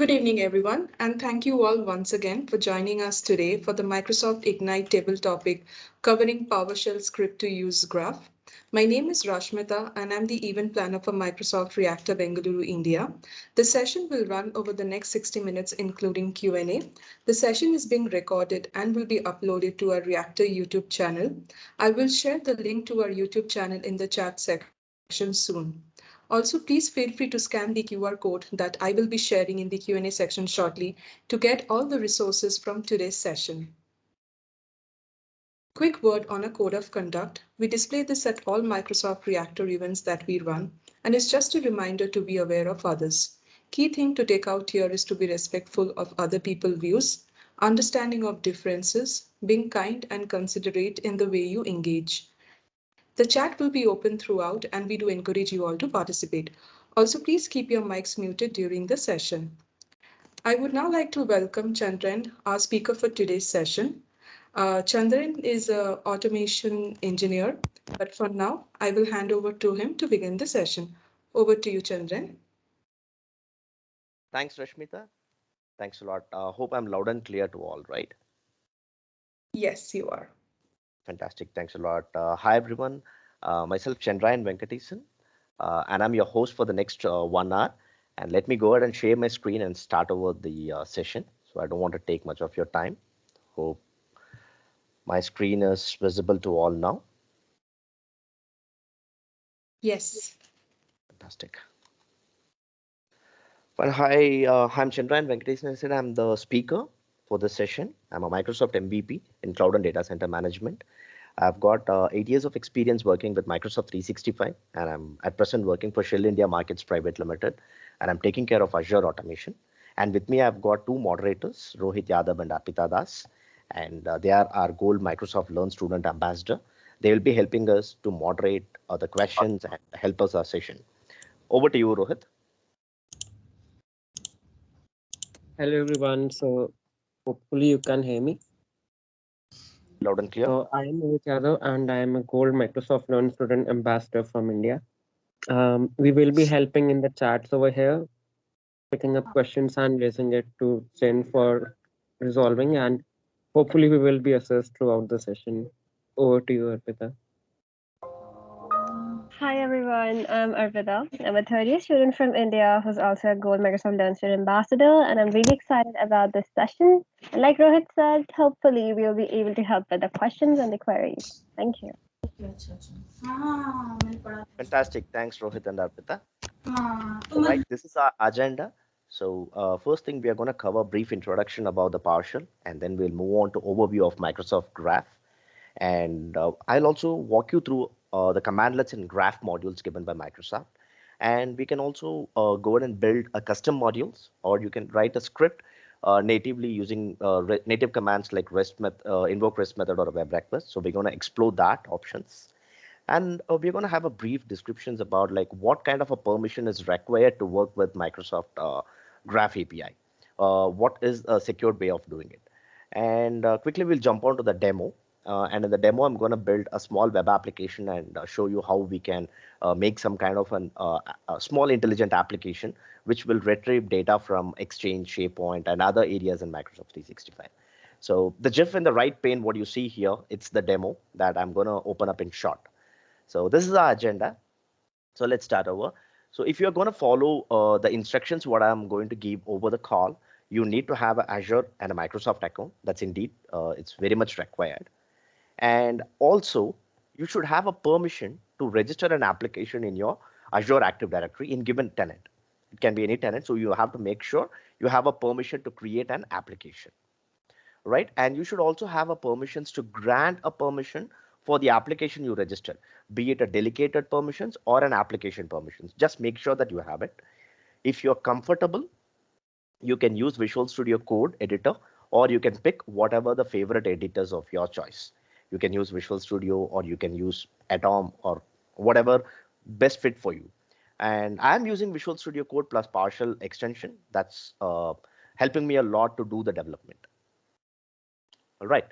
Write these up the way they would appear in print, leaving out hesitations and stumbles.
Good evening, everyone, and thank you all once again for joining us today for the Microsoft Ignite table topic covering PowerShell script to use graph. My name is Rashmita, and I'm the event planner for Microsoft Reactor Bengaluru, India. The session will run over the next 60 minutes, including Q&A. The session is being recorded and will be uploaded to our Reactor YouTube channel. I will share the link to our YouTube channel in the chat section soon. Also, please feel free to scan the QR code that I will be sharing in the Q&A section shortly to get all the resources from today's session. Quick word on a code of conduct. We display this at all Microsoft Reactor events that we run, and it's just a reminder to be aware of others. Key thing to take out here is to be respectful of other people's views, understanding of differences, being kind and considerate in the way you engage. The chat will be open throughout, and we do encourage you all to participate. Also, please keep your mics muted during the session. I would now like to welcome Chandran, our speaker for today's session. Chandran is an automation engineer, but for now, I will hand over to him to begin the session. Over to you, Chandran. Thanks, Rashmita. Thanks a lot. Hope I'm loud and clear to all, right? Yes, you are. Fantastic. Thanks a lot. Hi, everyone. Myself, Chandrayan Venkatesan, and I'm your host for the next 1 hour. And let me go ahead and share my screen and start over the session. So I don't want to take much of your time. Hope my screen is visible to all now. Yes. Fantastic. Well, hi, I'm Chandrayan Venkatesan. I said I'm the speaker for this session. I'm a Microsoft MVP in Cloud and Data Center Management. I've got 8 years of experience working with Microsoft 365, and I'm at present working for Shell India Markets Private Limited, and I'm taking care of Azure automation. And with me, I've got two moderators, Rohit Yadav and Arpita Das, and they are our Gold Microsoft Learn Student Ambassador. They will be helping us to moderate the questions and help us our session. Over to you, Rohit. Hello everyone. So hopefully you can hear me. Loud and clear. So I am Mohit Yadav and I am a Gold Microsoft Learn Student Ambassador from India. We will be helping in the chats over here, picking up questions and raising it to Jen for resolving, and hopefully we will be assessed throughout the session. Over to you, Arpita. Hi everyone, I'm Arvida. I'm a third year student from India who's also a Gold Microsoft Learn Student Ambassador, and I'm really excited about this session. And like Rohit said, hopefully we'll be able to help with the questions and the queries. Thank you. Fantastic. Thanks, Rohit and Arpita. All right, this is our agenda. So first thing, we are going to cover a brief introduction about the PowerShell, and then we'll move on to overview of Microsoft Graph. And I'll also walk you through the commandlets and graph modules given by Microsoft. And we can also go ahead and build a custom modules, or you can write a script natively using native commands like invoke REST method or a web request. So we're going to explore that options. And we're going to have a brief descriptions about like what kind of a permission is required to work with Microsoft Graph API. What is a secured way of doing it? And quickly we'll jump on to the demo. And in the demo, I'm going to build a small web application and show you how we can make some kind of a small intelligent application which will retrieve data from Exchange, SharePoint, and other areas in Microsoft 365. So the GIF in the right pane, what you see here, it's the demo that I'm going to open up in short. So this is our agenda. So let's start over. So if you're going to follow the instructions, what I'm going to give over the call, you need to have an Azure and a Microsoft account. That's indeed, it's very much required. And also, you should have a permission to register an application in your Azure Active Directory in given tenant. It can be any tenant. So you have to make sure you have a permission to create an application, right? And you should also have a permissions to grant a permission for the application you registered, be it a delegated permissions or an application permissions. Just make sure that you have it. If you're comfortable, you can use Visual Studio Code editor, or you can pick whatever the favorite editors of your choice. You can use Visual Studio, or you can use Atom, or whatever best fit for you. And I'm using Visual Studio Code plus PowerShell extension. That's helping me a lot to do the development. All right.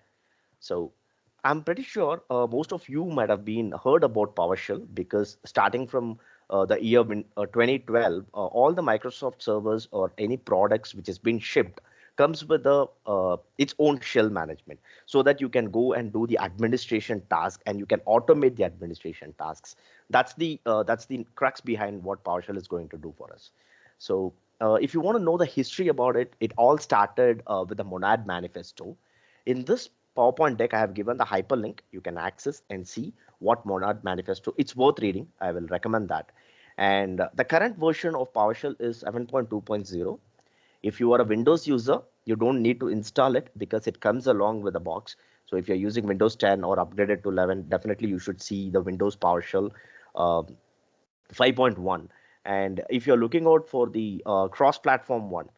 So I'm pretty sure most of you might have been heard about PowerShell, because starting from the year 2012, all the Microsoft servers or any products which has been shipped comes with its own shell management, so that you can go and do the administration task and you can automate the administration tasks. That's the crux behind what PowerShell is going to do for us. So if you want to know the history about it, it all started with the Monad Manifesto. In this PowerPoint deck, I have given the hyperlink. You can access and see what Monad Manifesto. It's worth reading. I will recommend that. And the current version of PowerShell is 7.2.0. If you are a Windows user, you don't need to install it because it comes along with the box. So if you're using Windows 10 or upgraded to 11, definitely you should see the Windows PowerShell 5.1. And if you're looking out for the cross-platform one,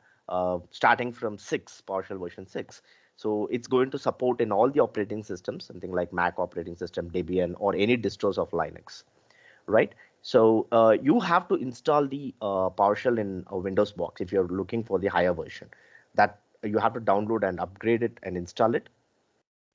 starting from 6, PowerShell version 6, so it's going to support in all the operating systems, something like Mac operating system, Debian, or any distros of Linux, right? So you have to install the PowerShell in a Windows box if you're looking for the higher version. That you have to download and upgrade it and install it.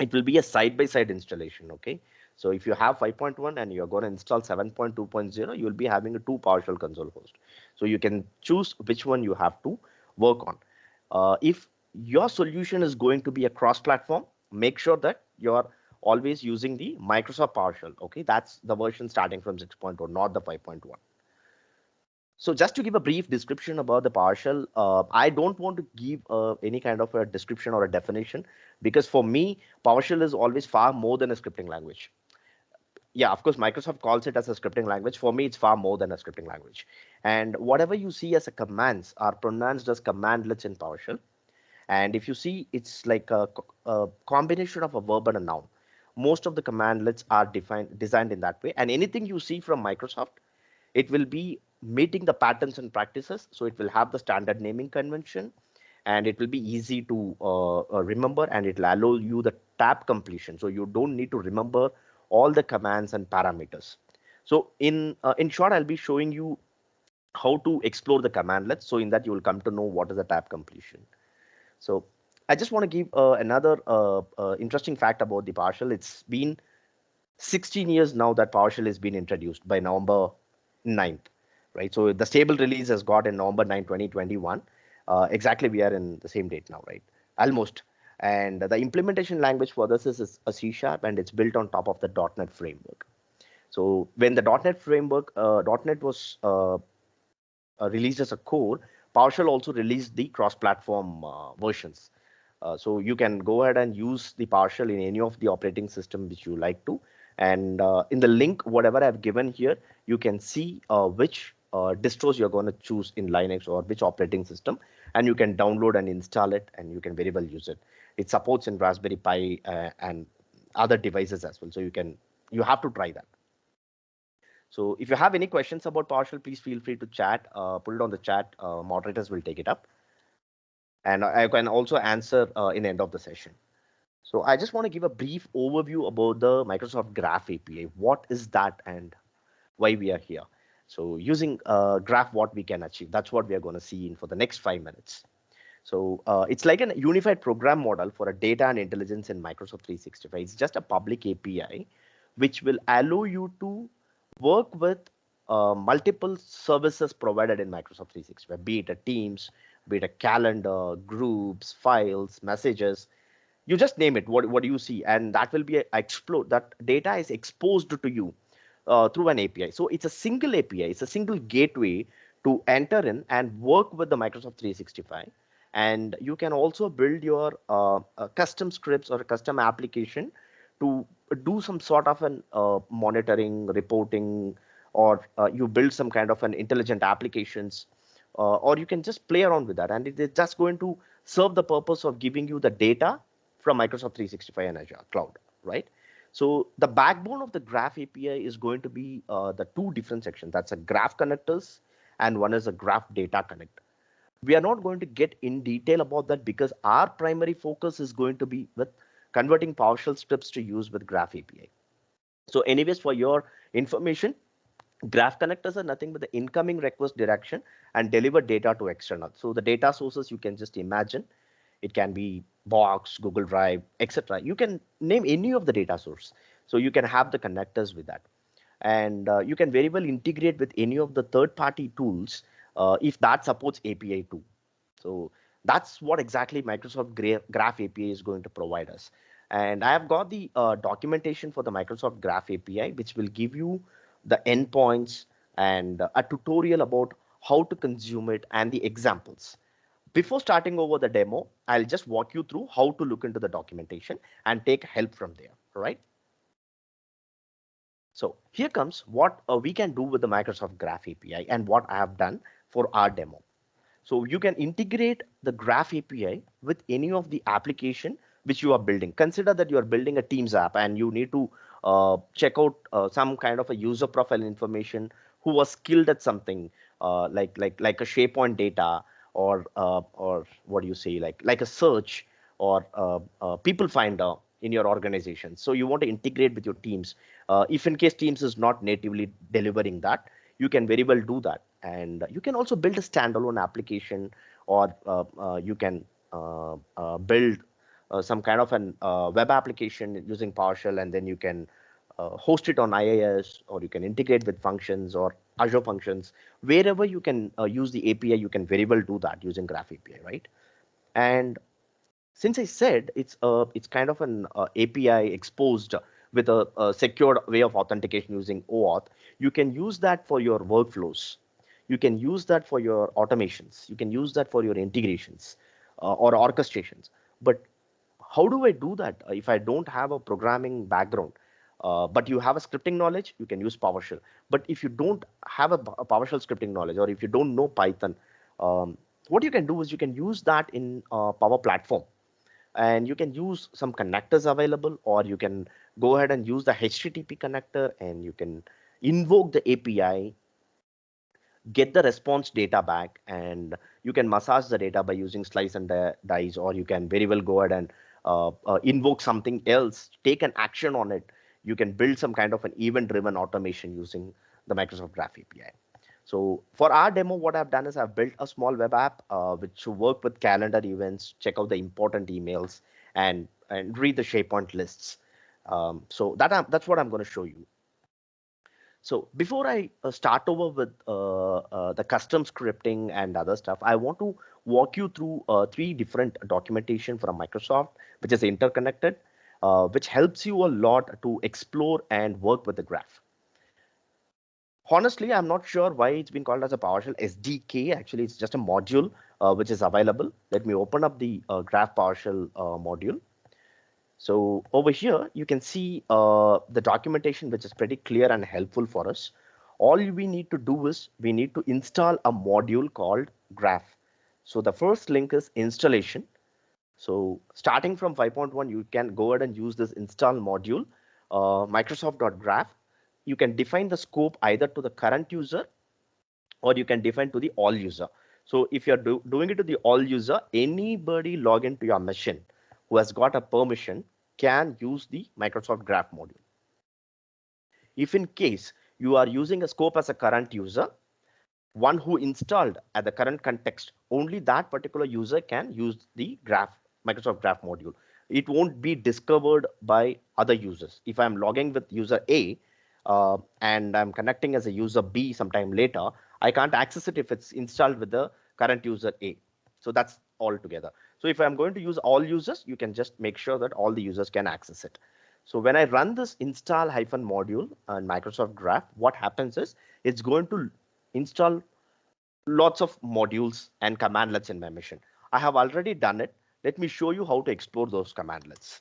It will be a side-by-side installation, okay? So if you have 5.1 and you're going to install 7.2.0, you'll be having a 2 PowerShell console host. So you can choose which one you have to work on. If your solution is going to be a cross-platform, make sure that you're always using the Microsoft PowerShell, okay? That's the version starting from 6.0, not the 5.1. So just to give a brief description about the PowerShell, I don't want to give any kind of a description or a definition, because for me, PowerShell is always far more than a scripting language. Yeah, of course, Microsoft calls it as a scripting language. For me, it's far more than a scripting language. And whatever you see as a commands are pronounced as commandlets in PowerShell. And if you see, it's like a combination of a verb and a noun. Most of the commandlets are designed in that way. And anything you see from Microsoft, it will be meeting the patterns and practices. So it will have the standard naming convention, and it will be easy to remember, and it will allow you the tab completion. So you don't need to remember all the commands and parameters. So in short, I'll be showing you how to explore the commandlets. So in that, you will come to know what is the tab completion. So I just want to give another interesting fact about the PowerShell. It's been 16 years now that PowerShell has been introduced by November 9th, right? So the stable release has got in November 9, 2021. Exactly, we are in the same date now, right? Almost. And the implementation language for this is a C#, and it's built on top of the .NET framework. So when the .NET framework, .NET was released as a core, PowerShell also released the cross-platform versions. So you can go ahead and use the PowerShell in any of the operating system which you like to. And in the link, whatever I've given here, you can see which distros you're going to choose in Linux or which operating system, and you can download and install it, and you can very well use it. It supports in Raspberry Pi and other devices as well. So you have to try that. So if you have any questions about PowerShell, please feel free to chat, put it on the chat. Moderators will take it up. And I can also answer in the end of the session. So I just want to give a brief overview about the Microsoft Graph API. What is that and why we are here? So using Graph, what we can achieve, that's what we are going to see in for the next 5 minutes. So it's like a unified program model for a data and intelligence in Microsoft 365. It's just a public API, which will allow you to work with multiple services provided in Microsoft 365, be it a Teams, be it a calendar, groups, files, messages. You just name it. What do you see? And that will be explode. That data is exposed to you through an API. So it's a single API. It's a single gateway to enter in and work with the Microsoft 365. And you can also build your custom scripts or a custom application to do some sort of an monitoring, reporting, or you build some kind of an intelligent applications, or you can just play around with that. And it is just going to serve the purpose of giving you the data from Microsoft 365 and Azure Cloud, right? So the backbone of the Graph API is going to be the two different sections. That's a Graph connectors, and one is a Graph data connector. We are not going to get in detail about that because our primary focus is going to be with converting PowerShell scripts to use with Graph API. So anyways, for your information, Graph connectors are nothing but the incoming request direction and deliver data to external. So the data sources, you can just imagine. It can be Box, Google Drive, etc. You can name any of the data source. So you can have the connectors with that. And you can very well integrate with any of the third-party tools if that supports API too. So that's what exactly Microsoft Graph API is going to provide us. And I have got the documentation for the Microsoft Graph API, which will give you the endpoints and a tutorial about how to consume it and the examples. Before starting over the demo, I'll just walk you through how to look into the documentation and take help from there. All right. So here comes what we can do with the Microsoft Graph API and what I have done for our demo. So you can integrate the Graph API with any of the application which you are building. Consider that you are building a Teams app and you need to check out some kind of a user profile information who was skilled at something like a SharePoint data or what do you say like a search or people finder in your organization. So you want to integrate with your Teams. If in case Teams is not natively delivering that, you can very well do that. And you can also build a standalone application, or you can build some kind of an web application using PowerShell, and then you can host it on IIS, or you can integrate with functions or Azure functions. Wherever you can use the API, you can very well do that using Graph API, right? And since I said it's kind of an API exposed with a secured way of authentication using OAuth, you can use that for your workflows. You can use that for your automations. You can use that for your integrations or orchestrations. But how do I do that if I don't have a programming background? But you have a scripting knowledge, you can use PowerShell. But if you don't have a PowerShell scripting knowledge, or if you don't know Python, what you can do is you can use that in Power Platform, and you can use some connectors available, or you can go ahead and use the HTTP connector, and you can invoke the API, get the response data back, and you can massage the data by using slice and dice, or you can very well go ahead and invoke something else, take an action on it. You can build some kind of an event-driven automation using the Microsoft Graph API. So for our demo, what I've done is I've built a small web app which will work with calendar events, check out the important emails, and read the SharePoint lists. So that's what I'm going to show you. So before I start over with the custom scripting and other stuff, I want to walk you through three different documentation from Microsoft, which is interconnected, which helps you a lot to explore and work with the graph. Honestly, I'm not sure why it's been called as a PowerShell SDK. Actually, it's just a module which is available. Let me open up the Graph PowerShell module. So over here, you can see the documentation, which is pretty clear and helpful for us. All we need to do is we need to install a module called Graph. So the first link is installation. So starting from 5.1, you can go ahead and use this install module, Microsoft.graph. You can define the scope either to the current user, or you can define to the all user. So if you're doing it to the all user, anybody log into your machine who has got a permission can use the Microsoft Graph module. If in case you are using a scope as a current user, one who installed at the current context, only that particular user can use the Microsoft Graph module. It won't be discovered by other users. If I'm logging with user A and I'm connecting as a user B sometime later, I can't access it if it's installed with the current user A. So that's all together. So if I'm going to use all users, you can just make sure that all the users can access it. So when I run this install -module on Microsoft Graph, what happens is it's going to install lots of modules and commandlets in my machine. I have already done it. Let me show you how to explore those commandlets.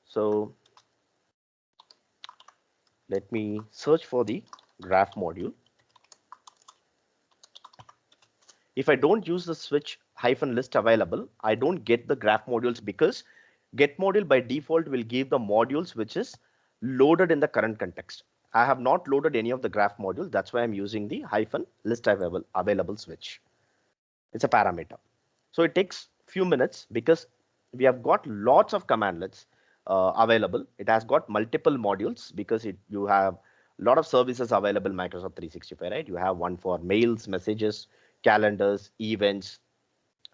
So let me search for the Graph module. If I don't use the switch -list available, I don't get the Graph modules, because get module by default will give the modules which is loaded in the current context. I have not loaded any of the Graph modules. That's why I'm using the -list available switch. It's a parameter. So it takes few minutes because we have got lots of commandlets available. It has got multiple modules because you have a lot of services available in Microsoft 365, right? You have one for mails, messages, calendars, events,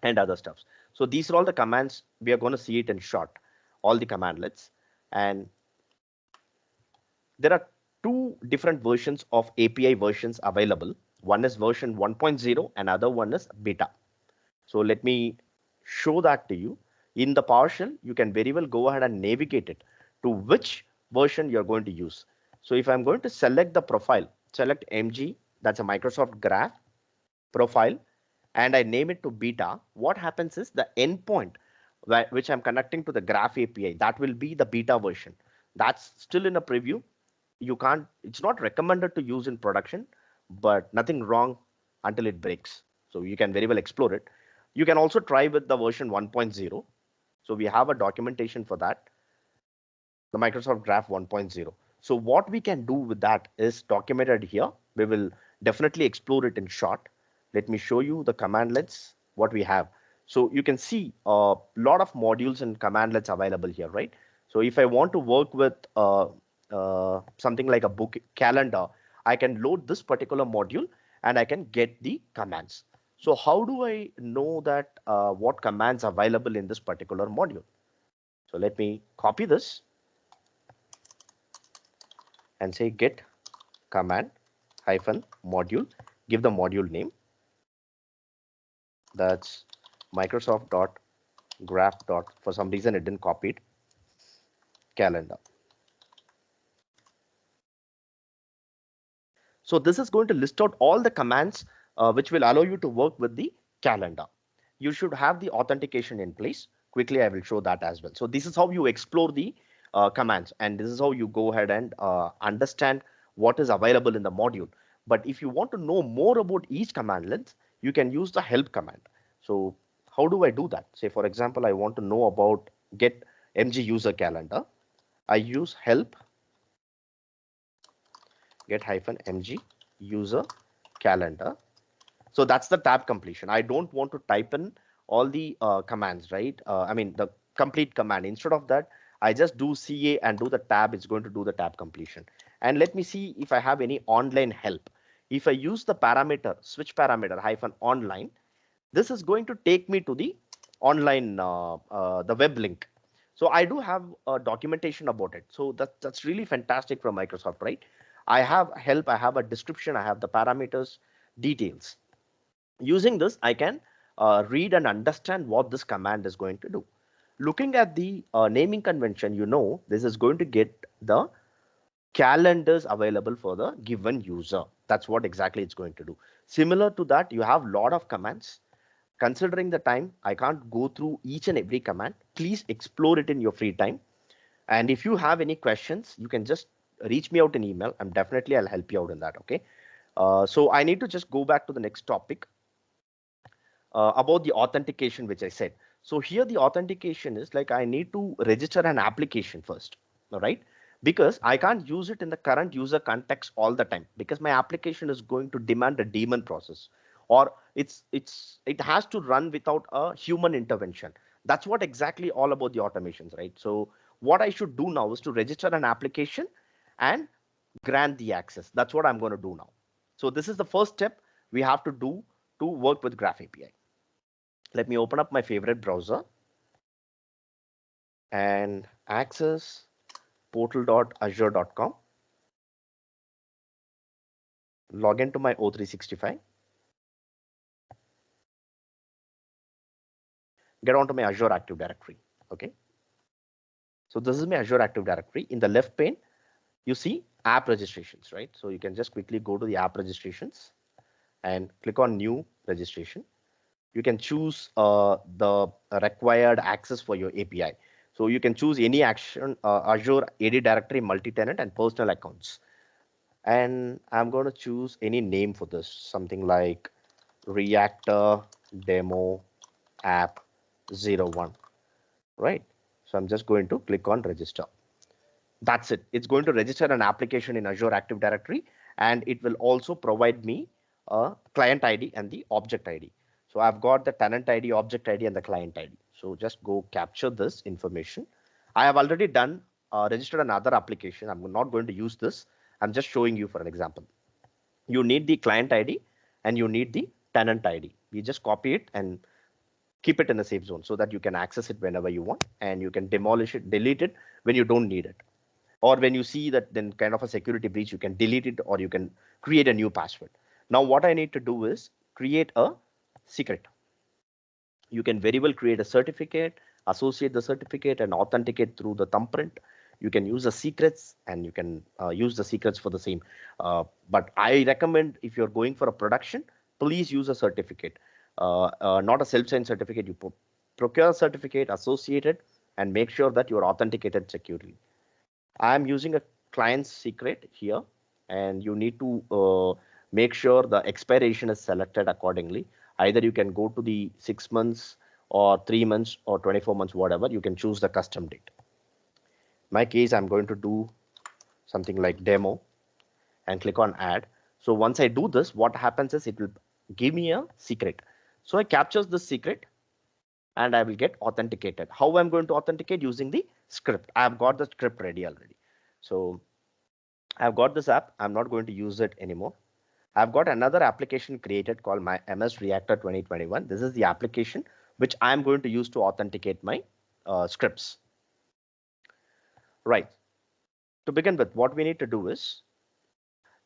and other stuff. So these are all the commands. We are going to see it in short, all the commandlets. And there are two different versions of API versions available. One is version 1.0 and other one is beta. So let me show that to you. In the PowerShell, you can very well go ahead and navigate it to which version you're going to use. So if I'm going to select the profile, select MG, that's a Microsoft Graph profile, and I name it to beta, what happens is the endpoint which I'm connecting to the Graph API, that will be the beta version. That's still in a preview. You can't, it's not recommended to use in production, but nothing wrong until it breaks. So you can very well explore it. You can also try with the version 1.0. So we have a documentation for that, the Microsoft Graph 1.0. So what we can do with that is documented here. We will definitely explore it in short. Let me show you the commandlets, what we have. So you can see a lot of modules and commandlets available here, right? So if I want to work with something like a book calendar, I can load this particular module and I can get the commands. So how do I know that what commands are available in this particular module? So let me copy this and say get command hyphen module, give the module name. That's Microsoft dot graph dot, for some reason it didn't copy it, calendar. So this is going to list out all the commands which will allow you to work with the calendar. You should have the authentication in place. Quickly, I will show that as well. So this is how you explore the commands, and this is how you go ahead and understand what is available in the module. But if you want to know more about each commandlet, you can use the help command. So how do I do that? Say, for example, I want to know about get MG user calendar. I use help get hyphen MG user calendar. So that's the tab completion. I don't want to type in all the commands, right? I mean, the complete command. Instead of that, I just do CA and do the tab. It's going to do the tab completion. And let me see if I have any online help. If I use the parameter, switch parameter hyphen online, this is going to take me to the online, the web link. So I do have a documentation about it. So that's really fantastic from Microsoft, right? I have help, I have a description, I have the parameters, details. Using this, I can read and understand what this command is going to do. Looking at the naming convention, you know, this is going to get the calendars available for the given user. That's what exactly it's going to do. Similar to that, you have a lot of commands. Considering the time, I can't go through each and every command. Please explore it in your free time. And if you have any questions, you can just reach me out in email. I'll help you out in that. Okay. So I need to just go back to the next topic about the authentication, which I said. So here the authentication is like I need to register an application first. All right. Because I can't use it in the current user context all the time, because my application is going to demand a daemon process, or it has to run without a human intervention. That's what exactly all about the automations, right? So what I should do now is to register an application and grant the access. That's what I'm going to do now. So this is the first step we have to do to work with Graph API. Let me open up my favorite browser and access portal.azure.com. Log into my O365. Get onto my Azure Active Directory. Okay. So this is my Azure Active Directory. In the left pane, you see app registrations, right? So you can just quickly go to the app registrations and click on new registration. You can choose the required access for your API. So you can choose any action, Azure AD Directory, multi-tenant and personal accounts. And I'm going to choose any name for this, something like Reactor Demo App 01, right? So I'm just going to click on register. That's it. It's going to register an application in Azure Active Directory, and it will also provide me a client ID and the object ID. So I've got the tenant ID, object ID, and the client ID. So just go capture this information. I have already done registered another application. I'm not going to use this. I'm just showing you for an example. You need the client ID and you need the tenant ID. We just copy it and keep it in a safe zone so that you can access it whenever you want, and you can demolish it, delete it when you don't need it. or when you see that then kind of a security breach, you can delete it or you can create a new password. Now what I need to do is create a secret. You can very well create a certificate, associate the certificate and authenticate through the thumbprint. You can use the secrets and you can use the secrets for the same. But I recommend if you're going for a production, please use a certificate, not a self-signed certificate. You procure a certificate, associate it, and make sure that you're authenticated securely. I'm using a client's secret here, and you need to make sure the expiration is selected accordingly. Either you can go to the 6 months or 3 months or 24 months, whatever. You can choose the custom date. In my case, I'm going to do something like demo and click on add. So once I do this, what happens is it will give me a secret. So I captures the secret and I will get authenticated. How I'm going to authenticate? Using the script. I've got the script ready already. So I've got this app. I'm not going to use it anymore. I've got another application created called my MS Reactor 2021. This is the application which I'm going to use to authenticate my scripts. Right. To begin with, what we need to do is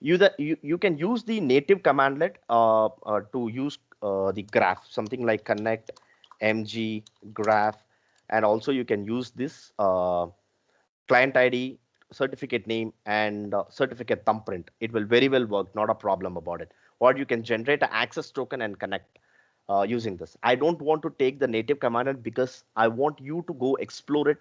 you can use the native commandlet to use the graph, something like connect mg graph, and also you can use this client ID, certificate name, and certificate thumbprint. It will very well work, not a problem about it. Or you can generate an access token and connect using this. I don't want to take the native commandlet because I want you to go explore it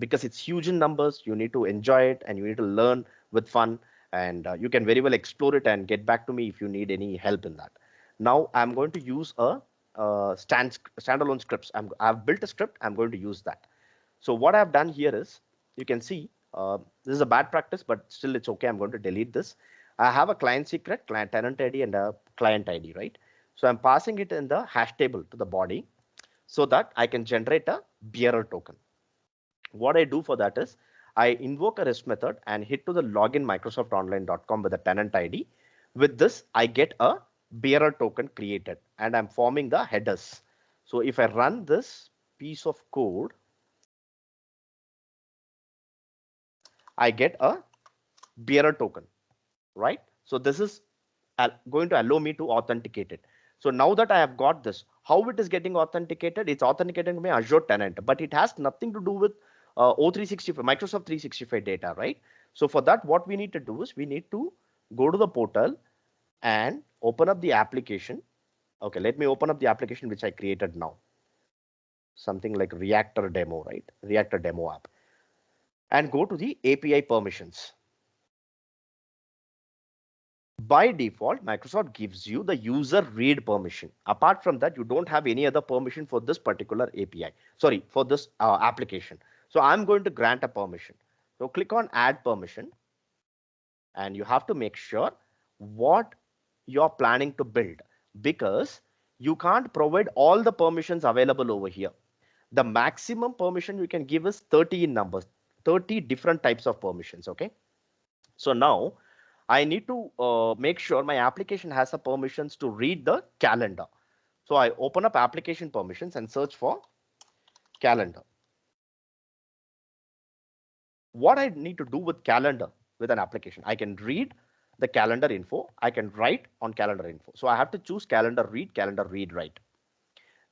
because it's huge in numbers. You need to enjoy it and you need to learn with fun. And you can very well explore it and get back to me if you need any help in that. Now I'm going to use a standalone scripts. I've built a script. I'm going to use that. So what I've done here is, you can see this is a bad practice, but still it's okay. I'm going to delete this. I have a client secret, client tenant ID, and a client ID, right? So I'm passing it in the hash table to the body so that I can generate a bearer token. What I do for that is I invoke a REST method and hit to the login microsoftonline.com with a tenant ID. With this, I get a bearer token created and I'm forming the headers. So if I run this piece of code, I get a bearer token, right? So this is going to allow me to authenticate it. So now that I have got this, how it is getting authenticated? It's authenticated by Azure tenant, but it has nothing to do with O365, Microsoft 365 data, right? So for that, what we need to do is we need to go to the portal and open up the application. Okay, let me open up the application which I created now. Something like Reactor demo, right? Reactor demo app. And go to the API permissions. By default, Microsoft gives you the user read permission. Apart from that, you don't have any other permission for this particular API. Sorry, for this application. So I'm going to grant a permission. So click on add permission. And you have to make sure what you're planning to build, because you can't provide all the permissions available over here. The maximum permission you can give is 30 in numbers, 30 different types of permissions. Okay. So now I need to make sure my application has the permissions to read the calendar. So I open up application permissions and search for calendar. What I need to do with calendar with an application, I can read the calendar info. I can write on calendar info. So I have to choose calendar, read, write.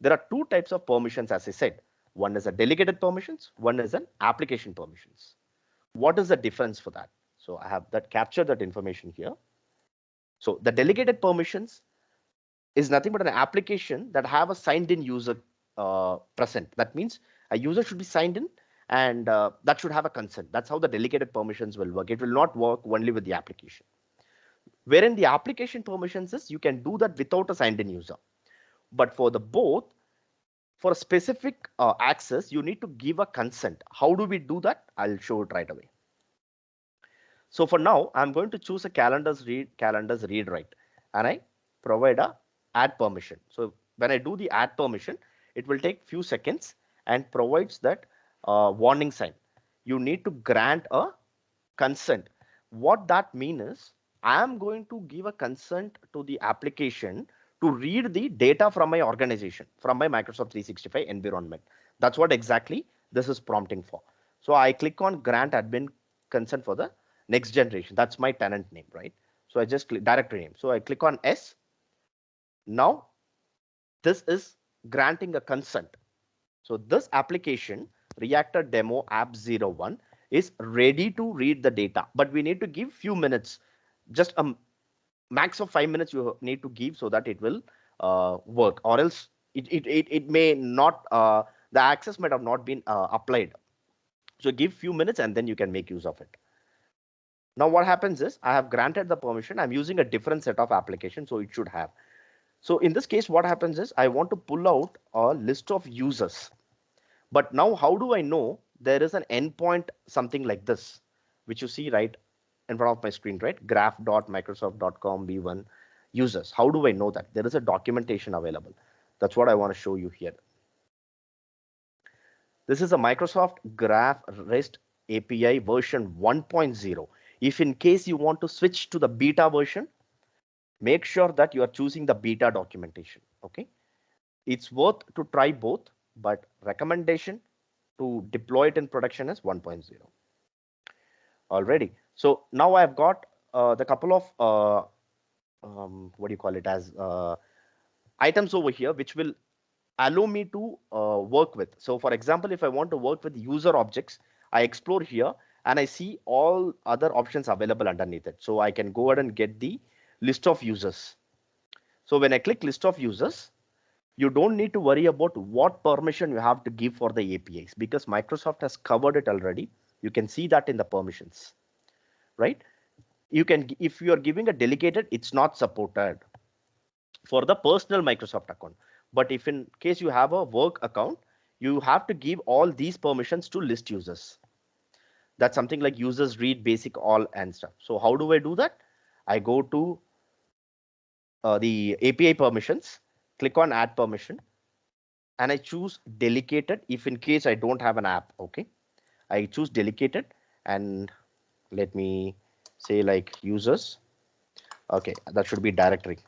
There are two types of permissions, as I said. One is a delegated permissions. One is an application permissions. What is the difference for that? So I have that captured that information here. So the delegated permissions is nothing but an application that have a signed in user present. That means a user should be signed in and that should have a consent. That's how the delegated permissions will work. It will not work only with the application. Wherein the application permissions is you can do that without a signed in user. But for the both, for a specific access, you need to give a consent. How do we do that? I'll show it right away. So for now, I'm going to choose a calendars read, write, and I provide a add permission. So when I do the add permission, it will take few seconds and provides that warning sign. You need to grant a consent. What that means is I am going to give a consent to the application to read the data from my organization, from my Microsoft 365 environment. That's what exactly this is prompting for. So I click on grant admin consent for the next generation. That's my tenant name, right? So I just click directory name. So I click on S. Now this is granting a consent. So this application, Reactor Demo App 01, is ready to read the data, but we need to give few minutes, just a max of 5 minutes you need to give so that it will work, or else it may not, the access might have not been applied. So give few minutes and then you can make use of it. Now what happens is I have granted the permission. I'm using a different set of applications, so it should have. So in this case, what happens is I want to pull out a list of users. But now how do I know there is an endpoint, something like this, which you see right in front of my screen, right? graph.microsoft.com v1 users. How do I know that? There is a documentation available. That's what I want to show you here. This is a Microsoft Graph REST API version 1.0. If in case you want to switch to the beta version, make sure that you are choosing the beta documentation. Okay, it's worth to try both, but recommendation to deploy it in production is 1.0 already. So now I've got the couple of what do you call it as items over here which will allow me to work with. So for example, if I want to work with user objects, I explore here and I see all other options available underneath it. So I can go ahead and get the list of users. So when I click list of users, you don't need to worry about what permission you have to give for the APIs because Microsoft has covered it already. You can see that in the permissions, right? You can, if you are giving a delegated, it's not supported for the personal Microsoft account. But if in case you have a work account, you have to give all these permissions to list users. That's something like users read basic all and stuff. So how do I do that? I go to the API permissions, click on add permission, and I choose delegated if in case I don't have an app. Okay, I choose delegated and let me say like users. Okay, that should be directory.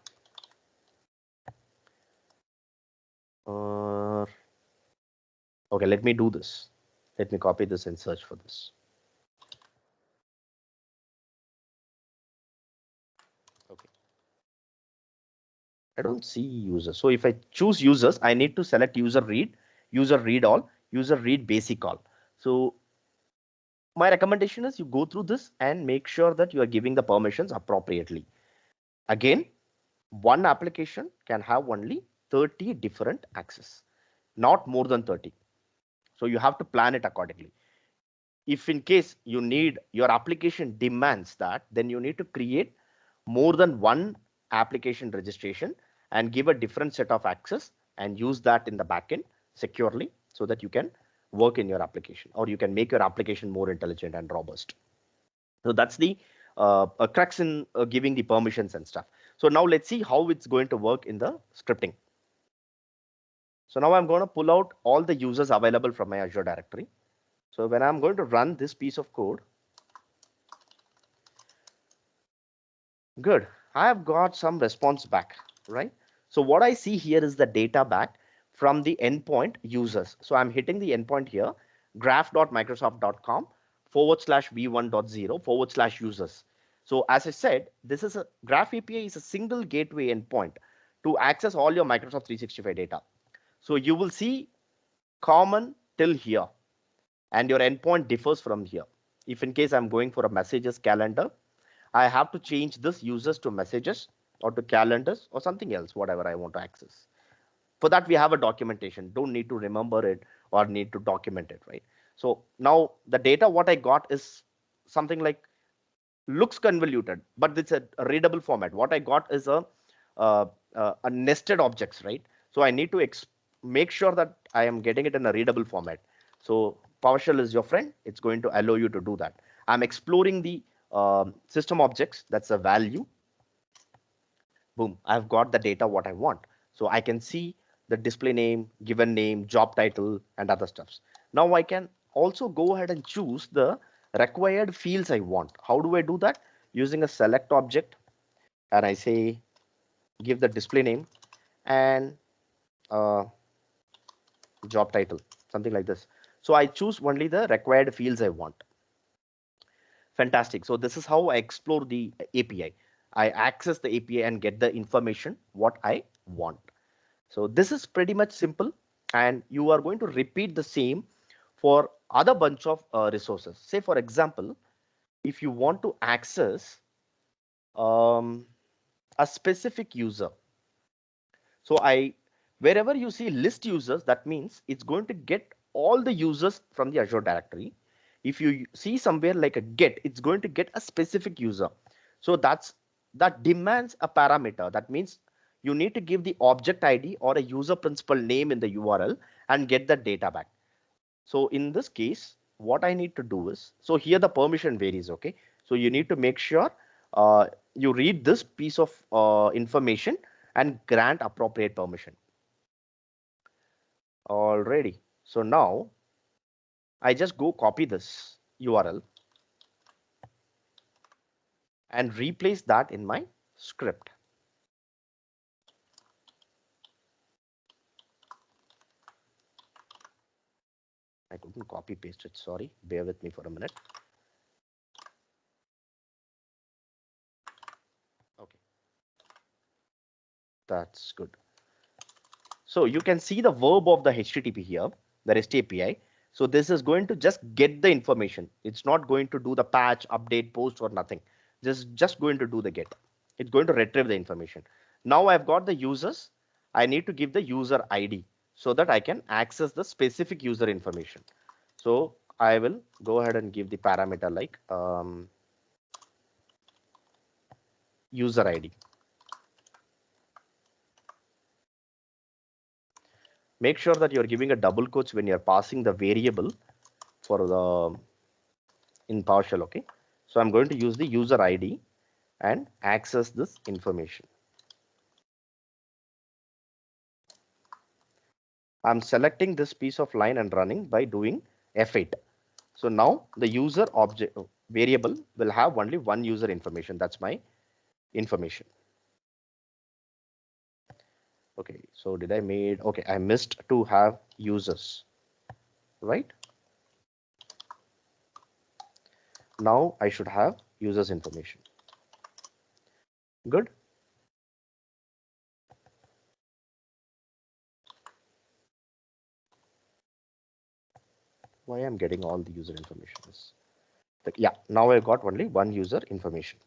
Okay, let me do this. Let me copy this and search for this. Okay, I don't see users. So if I choose users, I need to select user read all, user read basic all. So my recommendation is you go through this and make sure that you are giving the permissions appropriately. Again, one application can have only 30 different access, not more than 30. So you have to plan it accordingly. If in case you need, your application demands that, then you need to create more than one application registration and give a different set of access and use that in the backend securely so that you can work in your application, or you can make your application more intelligent and robust. So that's the crux in giving the permissions and stuff. So now let's see how it's going to work in the scripting. So now I'm going to pull out all the users available from my Azure directory. So when I'm going to run this piece of code, good, I have got some response back, right? So what I see here is the data back from the endpoint users. So I'm hitting the endpoint here, graph.microsoft.com/v1.0/users. So as I said, this is a Graph API is a single gateway endpoint to access all your Microsoft 365 data. So you will see common till here, and your endpoint differs from here. If in case I'm going for a messages calendar, I have to change this users to messages or to calendars or something else, whatever I want to access. For that, we have a documentation. Don't need to remember it or need to document it, right? So now the data what I got is something like looks convoluted, but it's a readable format. What I got is a nested objects, right? So I need to make sure that I am getting it in a readable format. So PowerShell is your friend. It's going to allow you to do that. I'm exploring the system objects. That's a value. Boom, I've got the data what I want. So I can see the display name, given name, job title, and other stuffs. Now I can also go ahead and choose the required fields I want. How do I do that? Using a select object, and I say give the display name and job title, something like this. So I choose only the required fields I want. Fantastic. So this is how I explore the API. I access the API and get the information what I want. So this is pretty much simple, and you are going to repeat the same for other bunch of resources. Say for example, if you want to access a specific user. So wherever you see list users, that means it's going to get all the users from the Azure directory. If you see somewhere like a get, it's going to get a specific user. So that demands a parameter. That means you need to give the object ID or a user principal name in the URL and get the data back. So in this case, what I need to do is, so here the permission varies, okay? So you need to make sure you read this piece of information and grant appropriate permission. Already. So now I just go copy this URL and replace that in my script. I couldn't copy paste it. Sorry. Bear with me for a minute. Okay. That's good. So you can see the verb of the HTTP here, the REST API. So this is going to just get the information. It's not going to do the patch, update, post or nothing. Just going to do the get. It's going to retrieve the information. Now I've got the users. I need to give the user ID so that I can access the specific user information. So I will go ahead and give the parameter like user ID. Make sure that you're giving a double quotes when you're passing the variable for the in PowerShell. Okay, so I'm going to use the user ID and access this information. I'm selecting this piece of line and running by doing F8. So now the user object variable will have only one user information. That's my information. Okay, so did I made, okay, I missed to have users, right? Now I should have users information. Good. Why I'm getting all the user information is, yeah, now I got only one user information.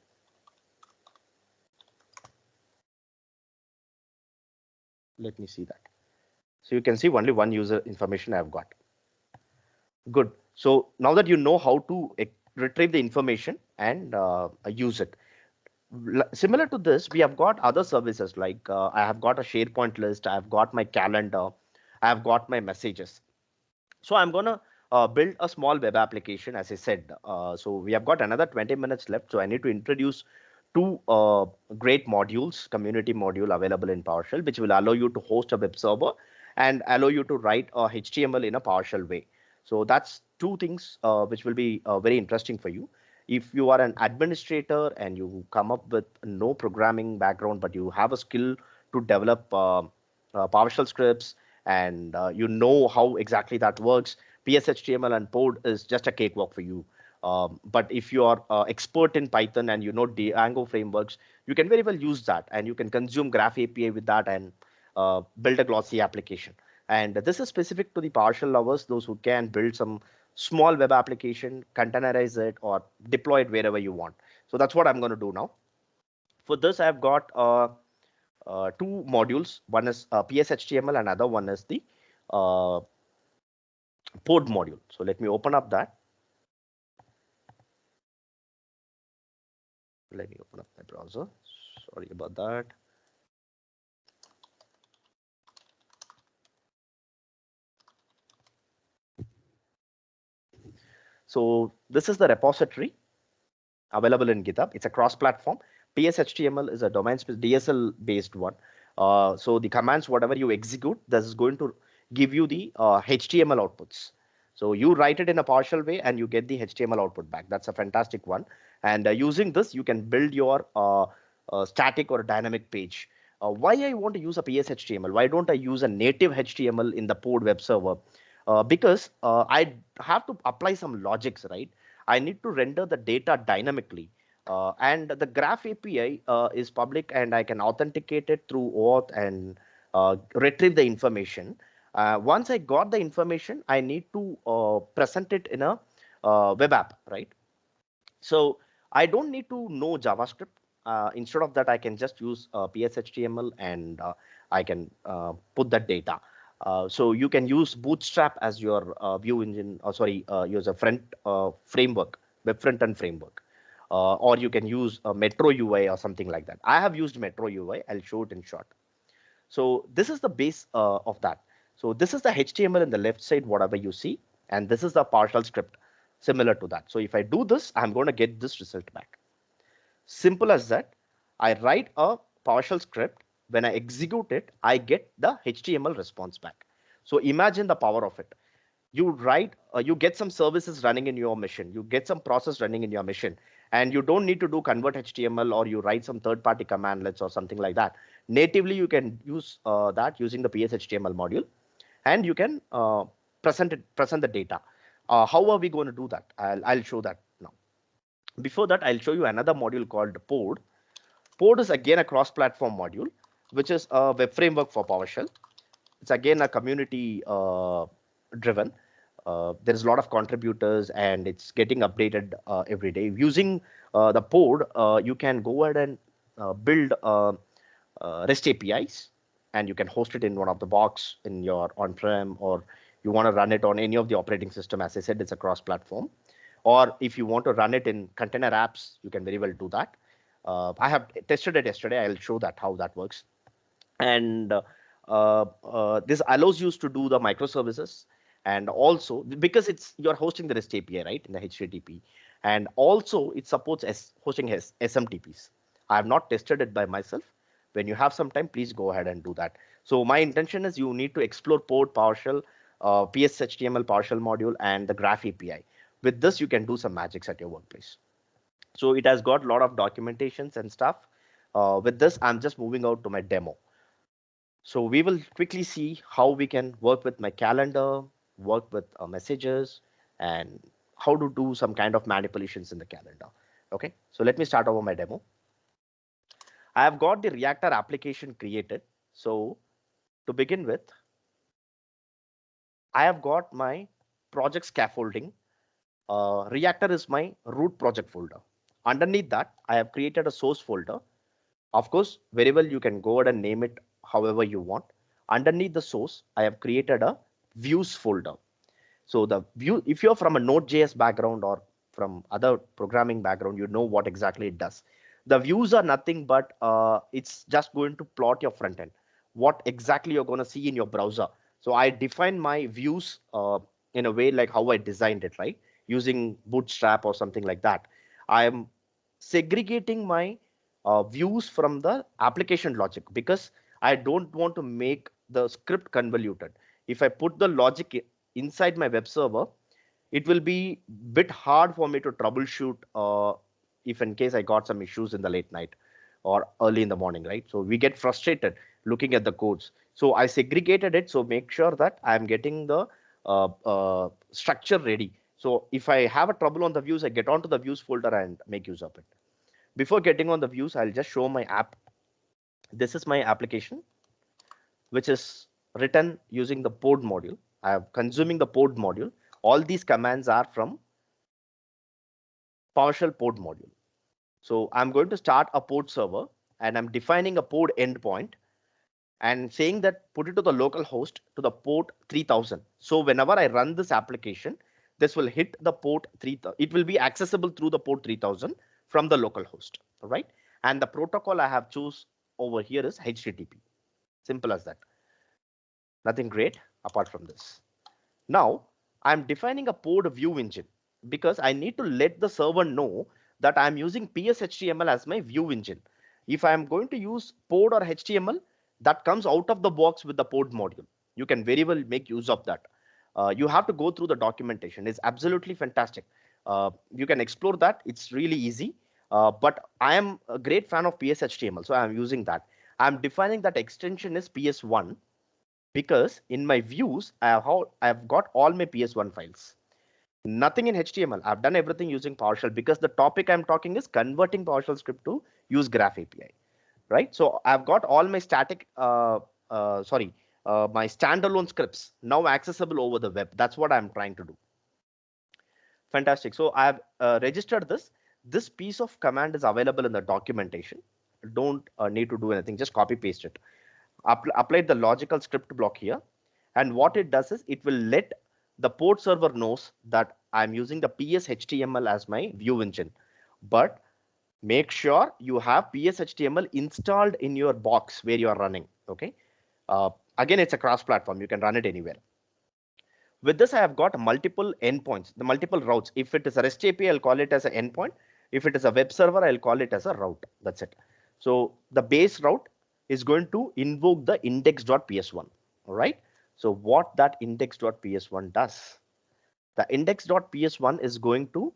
Let me see that. So you can see only one user information I've got. Good. So now that you know how to retrieve the information and use it, similar to this, we have got other services like I have got a SharePoint list, I have got my calendar, I have got my messages. So I'm gonna build a small web application, as I said. So we have got another 20 minutes left. So I need to introduce two great modules, community module available in PowerShell, which will allow you to host a web server and allow you to write HTML in a PowerShell way. So that's two things which will be very interesting for you. If you are an administrator and you come up with no programming background, but you have a skill to develop PowerShell scripts and you know how exactly that works, PSHTML and Pod is just a cakewalk for you. But if you are expert in Python and you know Django frameworks, you can very well use that, and you can consume Graph API with that and build a glossy application. And this is specific to the PowerShell lovers, those who can build some small web application, containerize it, or deploy it wherever you want. So that's what I'm going to do now. For this, I've got two modules. One is PSHTML, and another one is the Pod module. So let me open up that. Let me open up my browser. Sorry about that. So this is the repository available in GitHub. It's a cross-platform. PSHTML is a domain-specific DSL based one. So the commands, whatever you execute, this is going to give you the HTML outputs. So you write it in a PowerShell way and you get the HTML output back. That's a fantastic one. And using this, you can build your static or dynamic page. Why I want to use a PSHTML? Why don't I use a native HTML in the Pod web server? Because I have to apply some logics, right? I need to render the data dynamically. And the Graph API is public, and I can authenticate it through OAuth and retrieve the information. Once I got the information, I need to present it in a web app, right? So I don't need to know JavaScript. Instead of that, I can just use PSHTML, and I can put that data. So you can use Bootstrap as your view engine, use a framework, web front-end framework. Or you can use a Metro UI or something like that. I have used Metro UI. I'll show it in short. So this is the base of that. So this is the HTML in the left side, whatever you see, and this is the PowerShell script similar to that. So if I do this, I'm going to get this result back. Simple as that. I write a PowerShell script. When I execute it, I get the HTML response back. So imagine the power of it. You write, you get some services running in your machine, you get some process running in your machine, and you don't need to do convert HTML, or you write some third-party commandlets or something like that. Natively, you can use that using the PSHTML module, and you can present the data. How are we going to do that? I'll show that now. Before that, I'll show you another module called Pod. Pod is again a cross-platform module, which is a web framework for PowerShell. It's again a community driven. There's a lot of contributors, and it's getting updated every day. Using the Pod, you can go ahead and build REST APIs, and you can host it in one of the box in your on-prem, or you want to run it on any of the operating system. As I said, it's a cross-platform. Or if you want to run it in container apps, you can very well do that. I have tested it yesterday. I'll show that how that works. And this allows you to do the microservices, and also because you're hosting the REST API, right, in the HTTP, and also it supports hosting SMTPs. I have not tested it by myself. When you have some time, please go ahead and do that. So my intention is you need to explore Pod, PowerShell, PSHTML PowerShell module, and the Graph API. With this, you can do some magics at your workplace. So it has got a lot of documentations and stuff. With this, I'm just moving out to my demo. So we will quickly see how we can work with my calendar, work with messages, and how to do some kind of manipulations in the calendar. Okay, so let me start over my demo. I have got the Reactor application created. So to begin with, I have got my project scaffolding. Reactor is my root project folder. Underneath that, I have created a source folder. Of course, very well, you can go ahead and name it however you want. Underneath the source, I have created a views folder. So the view, if you're from a Node.js background or from other programming background, you know what exactly it does. The views are nothing but it's just going to plot your front end, what exactly you're going to see in your browser. So I define my views in a way like how I designed it, right? Using Bootstrap or something like that. I am segregating my views from the application logic, because I don't want to make the script convoluted. If I put the logic inside my web server, it will be a bit hard for me to troubleshoot if in case I got some issues in the late night or early in the morning, right? So we get frustrated looking at the codes. So I segregated it. So make sure that I'm getting the structure ready. So if I have a trouble on the views, I get onto the views folder and make use of it. Before getting on the views, I'll just show my app. This is my application, which is written using the Pod module. I am consuming the Pod module. All these commands are from PowerShell Pod module. So I'm going to start a Pod server, and I'm defining a Pod endpoint and saying that put it to the local host to the port 3000. So whenever I run this application, this will hit the port 3000. It will be accessible through the port 3000 from the local host, all right? And the protocol I have choose over here is HTTP. Simple as that. Nothing great apart from this. Now I'm defining a Pod view engine because I need to let the server know that I'm using PSHTML as my view engine. If I'm going to use Pod or HTML, that comes out of the box with the Pod module. You can very well make use of that. You have to go through the documentation. It's absolutely fantastic. You can explore that. It's really easy. But I am a great fan of PSHTML, so I'm using that. I'm defining that extension is PS1 because in my views, I have got all my PS1 files. Nothing in HTML. I've done everything using PowerShell because the topic I'm talking is converting PowerShell script to use Graph API, right? So I've got all my my standalone scripts now accessible over the web. That's what I'm trying to do. Fantastic. So I've registered this. This piece of command is available in the documentation. Don't need to do anything. Just copy paste it. Apply the logical script block here. And what it does is it will let the port server knows that I'm using the PS-HTML as my view engine. But make sure you have PS-HTML installed in your box where you are running. Okay. Again, it's a cross-platform. You can run it anywhere. With this, I have got multiple endpoints, the multiple routes. If it is a REST API, I'll call it as an endpoint. If it is a web server, I'll call it as a route. That's it. So the base route is going to invoke the index.ps1. All right. So what that index.ps1 does, the index.ps1 is going to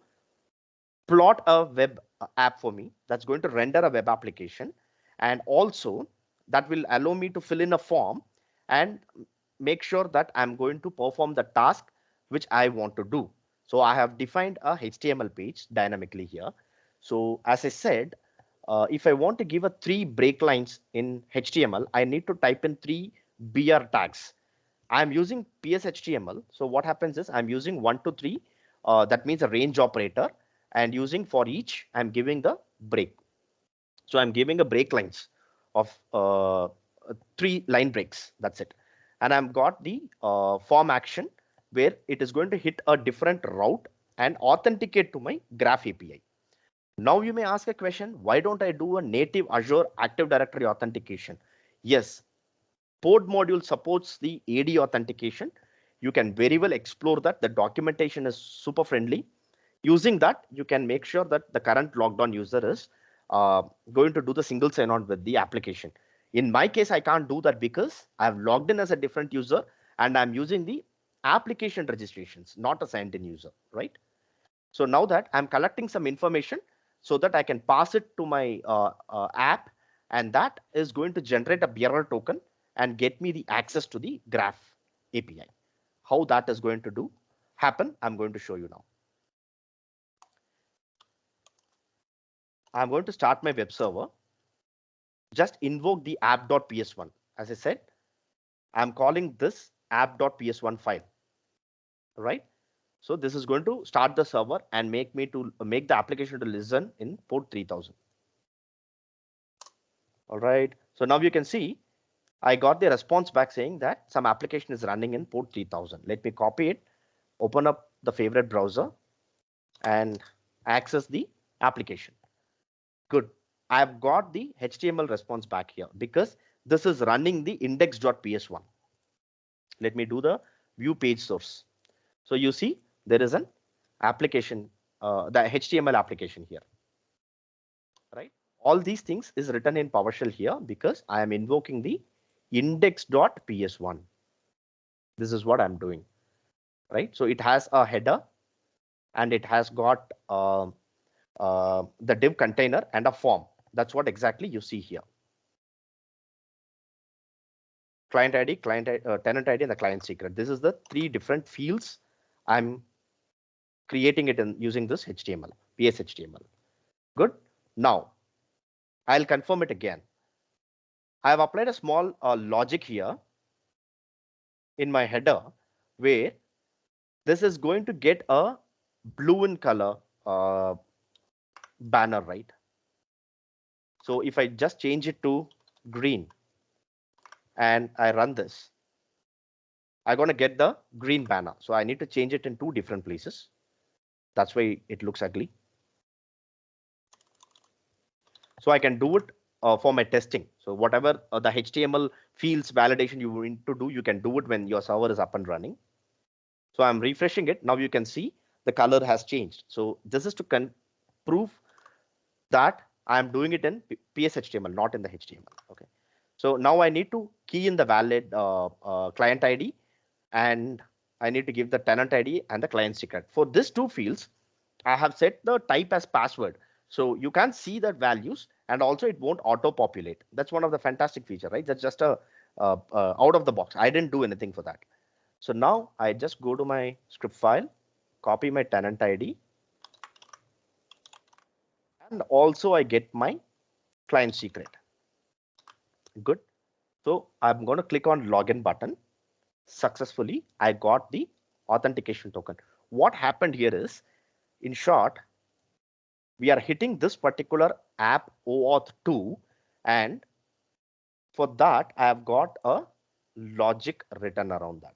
plot a web app for me. That's going to render a web application. And also that will allow me to fill in a form and make sure that I'm going to perform the task which I want to do. So I have defined a HTML page dynamically here. So as I said, if I want to give a 3 break lines in HTML, I need to type in 3 BR tags. I'm using PS-HTML. So what happens is I'm using 1 to 3. That means a range operator. And using for each, I'm giving the break. So I'm giving a break lines of 3 line breaks. That's it. And I've got the form action where it is going to hit a different route and authenticate to my Graph API. Now you may ask a question, why don't I do a native Azure Active Directory authentication? Yes, Port module supports the AD authentication. You can very well explore that. The documentation is super friendly. Using that, you can make sure that the current logged on user is going to do the single sign-on with the application. In my case, I can't do that because I've logged in as a different user and I'm using the application registrations, not a signed-in user, right? So now that I'm collecting some information so that I can pass it to my app, and that is going to generate a bearer token and get me the access to the Graph API. How that is going to happen, I'm going to show you now. I'm going to start my web server. Just invoke the app.ps1. As I said, I'm calling this app.ps1 file, right? So this is going to start the server and make the application to listen in port 3000. All right. So now you can see I got the response back saying that some application is running in port 3000. Let me copy it, open up the favorite browser and access the application. Good. I've got the HTML response back here because this is running the index.ps1. Let me do the view page source. So you see there is an application, the HTML application here, right? All these things is written in PowerShell here because I am invoking the index.ps1. This is what I'm doing, right? So it has a header and it has got the div container and a form. That's what exactly you see here. Client ID, tenant ID, and the client secret. This is the 3 different fields I'm creating it in using this HTML, PS-HTML. Good. Now, I'll confirm it again. I have applied a small logic here in my header where this is going to get a blue in color banner, right? So if I just change it to green and I run this, I'm going to get the green banner. So I need to change it in 2 different places. That's why it looks ugly. So I can do it for my testing. So whatever the HTML fields validation you want to do, you can do it when your server is up and running. So I'm refreshing it. Now you can see the color has changed. So this is to prove that I'm doing it in PS-HTML, not in the HTML. Okay. So now I need to key in the valid client ID and I need to give the tenant ID and the client secret. For these 2 fields, I have set the type as password. So you can see the values and also it won't auto populate. That's one of the fantastic feature, right? That's just a out of the box. I didn't do anything for that. So now I just go to my script file copy my tenant ID, and also I get my client secret. Good. So I'm going to click on login button. Successfully, I got the authentication token. What happened here is, in short, we are hitting this particular app OAuth 2, and for that, I have got a logic written around that.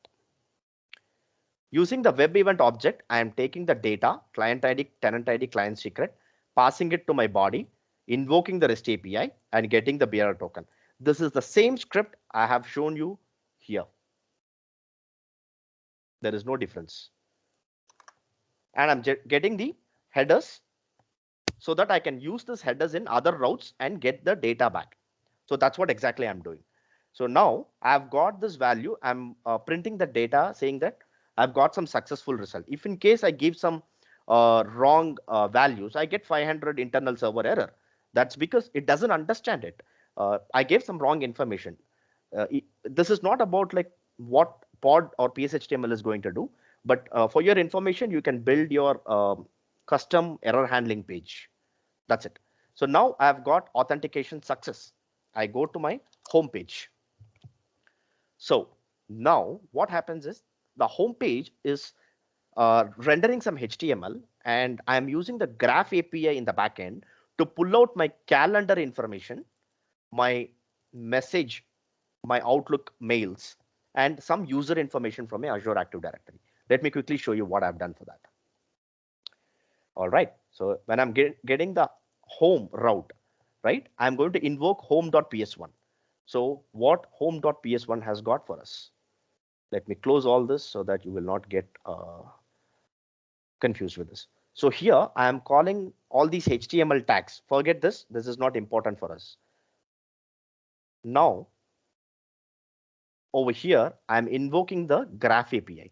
Using the web event object, I am taking the data, client ID, tenant ID, client secret, passing it to my body, invoking the REST API, and getting the bearer token. This is the same script I have shown you here. There is no difference. And I'm getting the headers so that I can use this headers in other routes and get the data back. So that's what exactly I'm doing. So now I've got this value. I'm printing the data saying that I've got some successful result. If in case I give some wrong values, I get 500 internal server error. That's because it doesn't understand it. I gave some wrong information. This is not about like what pod or PSHTML is going to do, but for your information, you can build your custom error handling page. That's it. So now I've got authentication success. I go to my home page. So now what happens is the home page is rendering some HTML, and I'm using the Graph API in the backend to pull out my calendar information, my message, my Outlook mails, and some user information from my Azure Active Directory. Let me quickly show you what I've done for that. All right. So when I'm getting the home route, right, I'm going to invoke home.ps1. So what home.ps1 has got for us? Let me close all this so that you will not get confused with this. So here I am calling all these HTML tags. Forget this. This is not important for us. Now, over here, I'm invoking the Graph API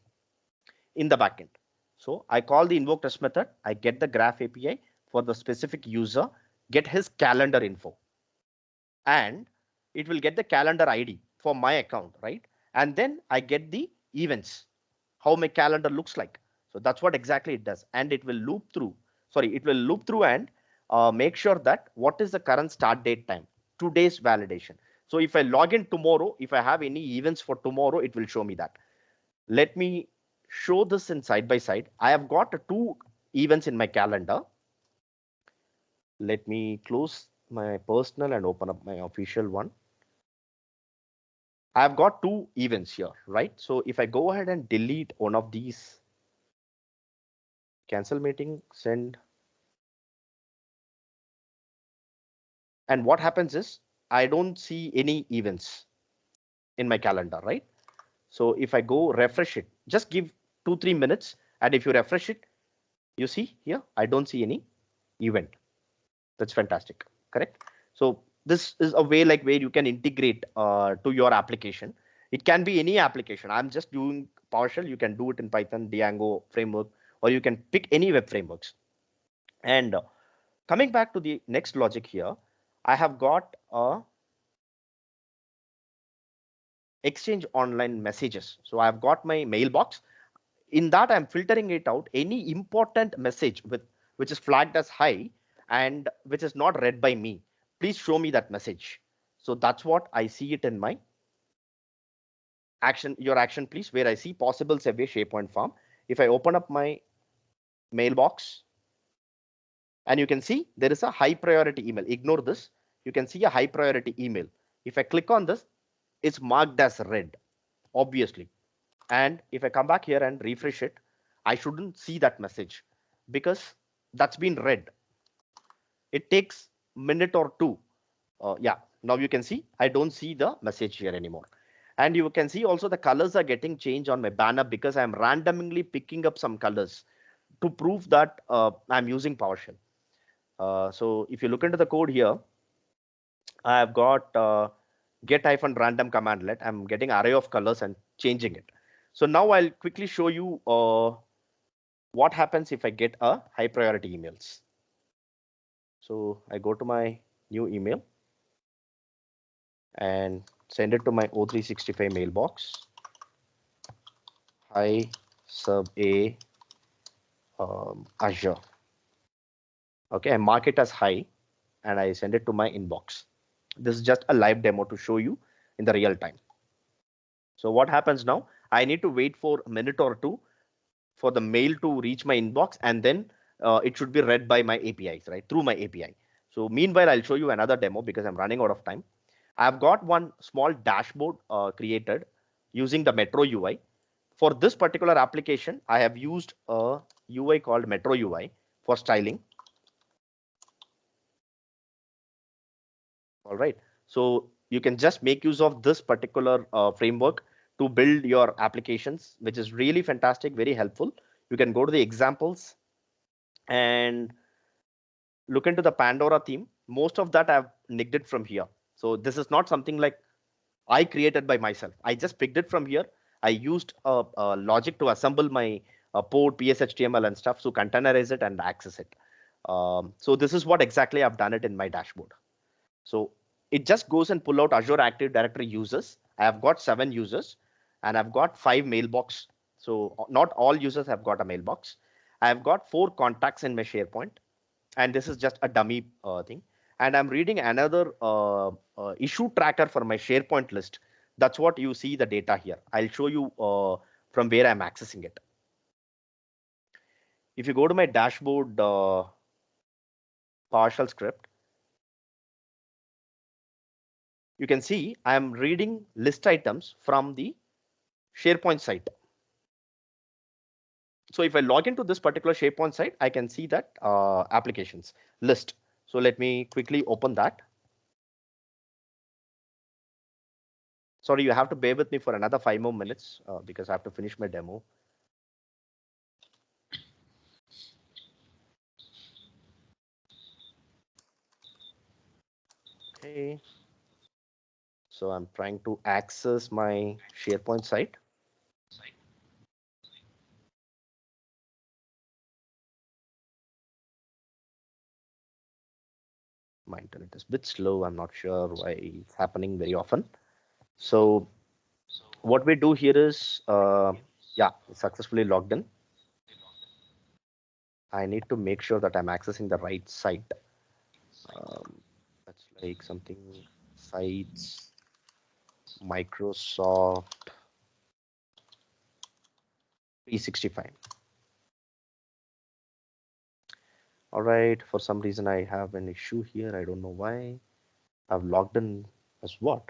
in the backend. So I call the invoke test method. I get the Graph API for the specific user, get his calendar info, and it will get the calendar ID for my account, right? And then I get the events, how my calendar looks like. So that's what exactly it does. And it will loop through. Sorry, it will loop through and make sure that what is the current start date time, today's validation. So if I log in tomorrow, if I have any events for tomorrow, it will show me that. Let me show this in side by side. I have got 2 events in my calendar. Let me close my personal and open up my official one. I've got 2 events here, right? So if I go ahead and delete one of these, cancel meeting, send. And what happens is I don't see any events in my calendar, right? So if I go refresh it, just give 2-3 minutes. And if you refresh it, you see here, I don't see any event. That's fantastic, correct? So this is a way like where you can integrate to your application. It can be any application. I'm just doing PowerShell. You can do it in Python, Django framework, or you can pick any web frameworks. And coming back to the next logic here, I have got a exchange online messages. So I've got my mailbox. In that, I'm filtering it out. Any important message which is flagged as high and which is not read by me, please show me that message. So that's what I see it in my action, your action, please, where I see possible survey SharePoint form. If I open up my mailbox, and you can see there is a high priority email. Ignore this. You can see a high priority email. If I click on this, it's marked as red, obviously. And if I come back here and refresh it, I shouldn't see that message because that's been read. It takes a minute or 2. Yeah, now you can see I don't see the message here anymore. And you can see also the colors are getting changed on my banner because I'm randomly picking up some colors to prove that I'm using PowerShell. So if you look into the code here, I've got get-random commandlet. I'm getting array of colors and changing it. So now I'll quickly show you what happens if I get a high priority emails. So I go to my new email and send it to my O365 mailbox. Hi sub A Azure. Okay, I mark it as high and I send it to my inbox. This is just a live demo to show you in the real time. So what happens now? I need to wait for a minute or two for the mail to reach my inbox, and then it should be read by my APIs, right? Through my API. So meanwhile, I'll show you another demo because I'm running out of time. I've got one small dashboard created using the Metro UI. For this particular application, I have used a UI called Metro UI for styling. All right. So you can just make use of this particular framework to build your applications, which is really fantastic, very helpful. You can go to the examples and look into the Pandora theme. Most of that I've nicked it from here. So this is not something like I created by myself. I just picked it from here. I used a logic to assemble my port, PSHTML and stuff, so containerize it and access it. So this is what exactly I've done it in my dashboard. So it just goes and pull out Azure Active Directory users. I have got 7 users and I've got 5 mailbox. So not all users have got a mailbox. I've got 4 contacts in my SharePoint, and this is just a dummy thing. And I'm reading another issue tracker for my SharePoint list. That's what you see the data here. I'll show you from where I'm accessing it. If you go to my dashboard PowerShell script, you can see I'm reading list items from the SharePoint site. So if I log into this particular SharePoint site, I can see that applications list. So let me quickly open that. Sorry, you have to bear with me for another 5 more minutes because I have to finish my demo. Okay. So I'm trying to access my SharePoint site. My internet is a bit slow. I'm not sure why it's happening very often. So what we do here is, yeah, successfully logged in. I need to make sure that I'm accessing the right site. That's like something sites, Microsoft 365. All right, for some reason I have an issue here. I don't know why. I've logged in as what?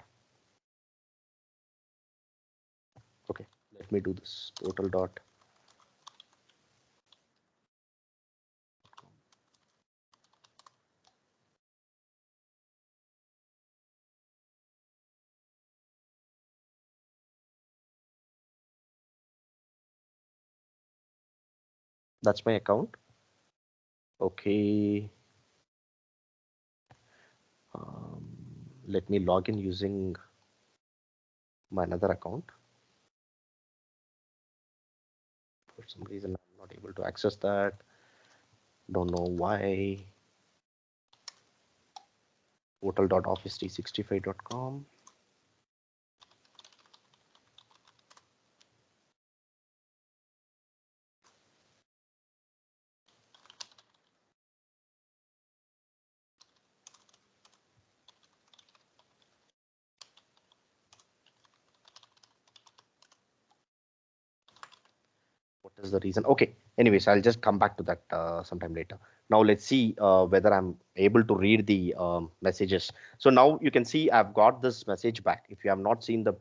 Okay, let me do this total dot. That's my account. Okay. Let me log in using my another account. For some reason, I'm not able to access that. Don't know why. Portal.office365.com. What is the reason? Okay, anyways, I'll just come back to that sometime later. Now let's see whether I'm able to read the messages. So now you can see I've got this message back. If you have not seen the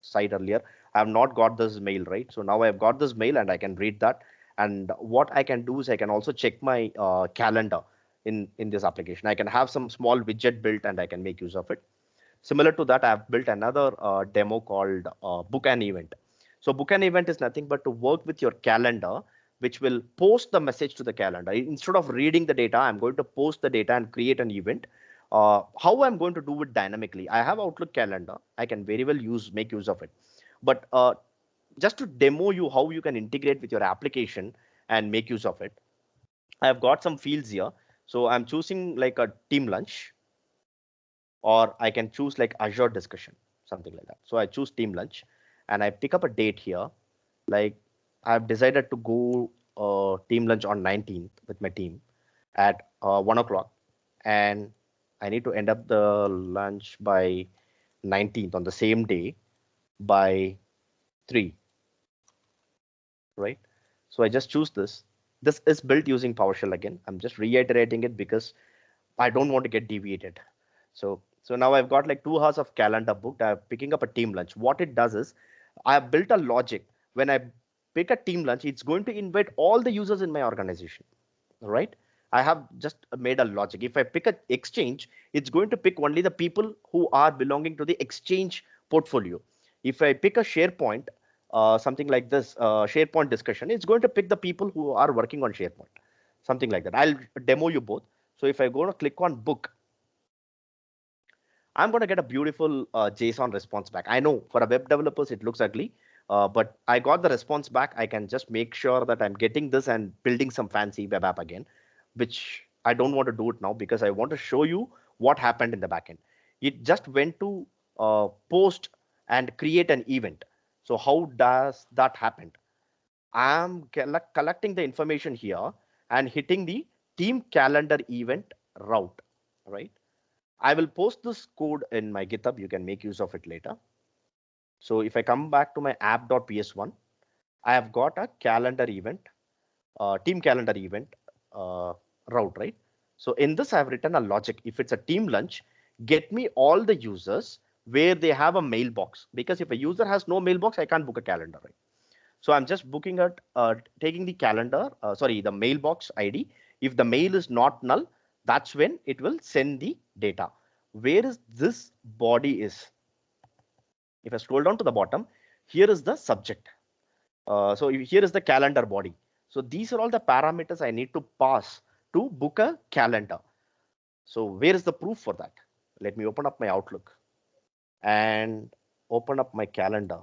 site earlier, I have not got this mail, right? So now I've got this mail and I can read that. And what I can do is I can also check my calendar in this application. I can have some small widget built and I can make use of it. Similar to that, I've built another demo called Book an Event. So Book an Event is nothing but to work with your calendar, which will post the message to the calendar. Instead of reading the data, I'm going to post the data and create an event. How I'm going to do it dynamically? I have Outlook calendar. I can very well make use of it. But just to demo you how you can integrate with your application and make use of it, I've got some fields here. So I'm choosing like a team lunch, or I can choose like Azure discussion, something like that. So I choose team lunch and I pick up a date here. Like I've decided to go a team lunch on 19th with my team at 1 o'clock, and I need to end up the lunch by 19th on the same day by 3, right? So I just choose this. This is built using PowerShell again. I'm just reiterating it because I don't want to get deviated. So now I've got like 2 hours of calendar booked. I'm picking up a team lunch. What it does is I have built a logic. When I pick a team lunch, it's going to invite all the users in my organization, right? I have just made a logic. If I pick an exchange, it's going to pick only the people who are belonging to the exchange portfolio. If I pick a SharePoint, something like this, SharePoint discussion, it's going to pick the people who are working on SharePoint, something like that. I'll demo you both. So if I go to click on book, I'm going to get a beautiful JSON response back. I know for a web developers, it looks ugly, but I got the response back. I can just make sure that I'm getting this and building some fancy web app again, which I don't want to do it now because I want to show you what happened in the backend. It just went to post and create an event. So how does that happen? I'm collecting the information here and hitting the team calendar event route, right? I will post this code in my GitHub. You can make use of it later. So if I come back to my app.ps1, I have got a calendar event, team calendar event route, right? So in this, I've written a logic. If it's a team lunch, get me all the users where they have a mailbox. Because if a user has no mailbox, I can't book a calendar, right? So I'm just booking it, taking the calendar, the mailbox ID. If the mail is not null, that's when it will send the data. Where is this body is? If I scroll down to the bottom, here is the subject. So here is the calendar body. So these are all the parameters I need to pass to book a calendar. So where is the proof for that? Let me open up my Outlook and open up my calendar.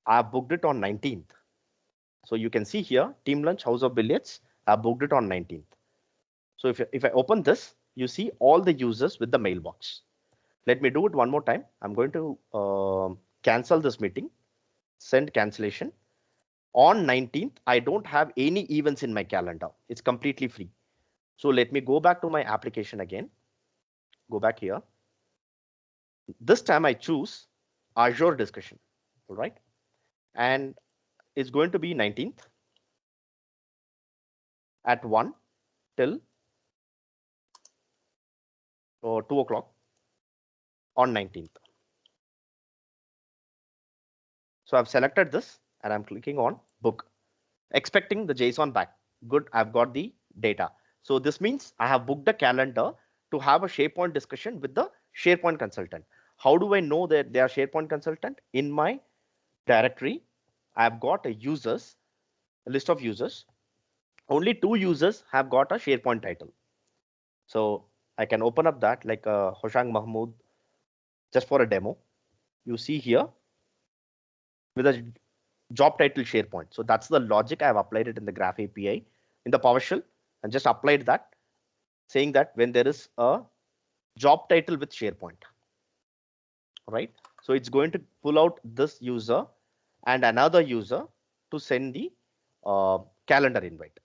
I booked it on 19th. So you can see here, team lunch, house of billiards, I booked it on 19th. So if I open this, you see all the users with the mailbox. Let me do it one more time. I'm going to cancel this meeting, send cancellation. On 19th, I don't have any events in my calendar. It's completely free. So let me go back to my application again. Go back here. This time I choose Azure discussion, all right? And it's going to be 19th at 1 till 2 o'clock on 19th. So I've selected this and I'm clicking on book, expecting the JSON back. Good, I've got the data. So this means I have booked a calendar to have a SharePoint discussion with the SharePoint consultant. How do I know that they are SharePoint consultant? In my directory, I've got a list of users. Only 2 users have got a SharePoint title. So I can open up that like Hoshang Mahmood just for a demo. You see here with a job title SharePoint. So that's the logic. I've applied it in the Graph API in the PowerShell and just applied that, saying that when there is a job title with SharePoint, right? So it's going to pull out this user and another user to send the calendar invite.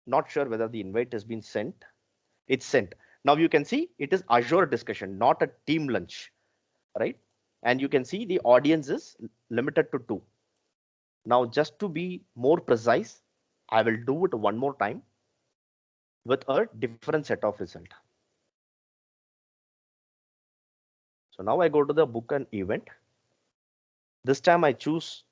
Not sure whether the invite has been sent. It's sent. Now you can see it is Azure discussion, not a team lunch, right? And you can see the audience is limited to 2. Now, just to be more precise, I will do it one more time with a different set of result. So now I go to the book and event. This time I choose,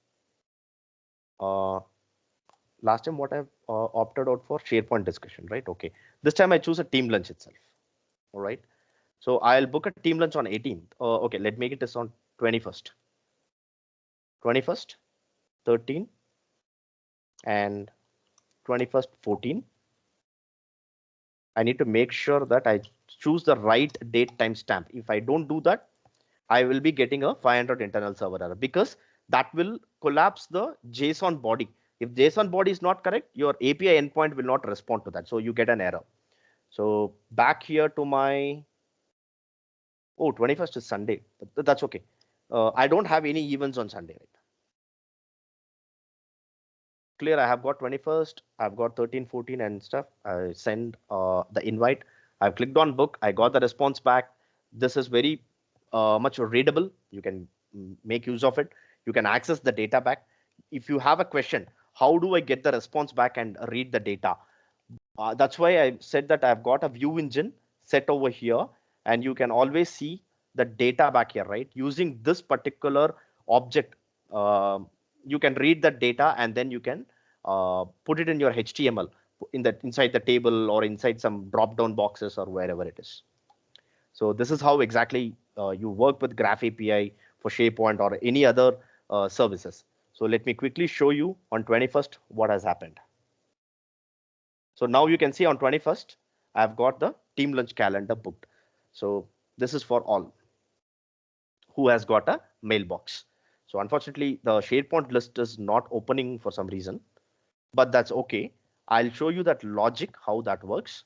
last time what I've opted out for SharePoint discussion, right? Okay. This time I choose a team lunch itself. All right. So I'll book a team lunch on 18th. Okay, let me make it this on 21st. 21st, 13, and 21st, 14. I need to make sure that I choose the right date timestamp. If I don't do that, I will be getting a 500 internal server error because that will collapse the JSON body. If JSON body is not correct, your API endpoint will not respond to that. So you get an error. So back here to my, 21st is Sunday. That's okay. I don't have any events on Sunday. Right? clear. I have got 21st, I've got 13, 14 and stuff. I send the invite. I've clicked on book. I got the response back. This is very much readable. You can make use of it. You can access the data back. If you have a question, how do I get the response back and read the data? That's why I said that I've got a view engine set over here, and you can always see the data back here, right? Using this particular object, you can read the data and then you can put it in your HTML inside the table or inside some drop down boxes or wherever it is. So this is how exactly you work with Graph API for SharePoint or any other services. So let me quickly show you on 21st what has happened. So now you can see on 21st, I've got the team lunch calendar booked. So this is for all who has got a mailbox. So unfortunately, the SharePoint list is not opening for some reason, but that's okay. I'll show you that logic, how that works.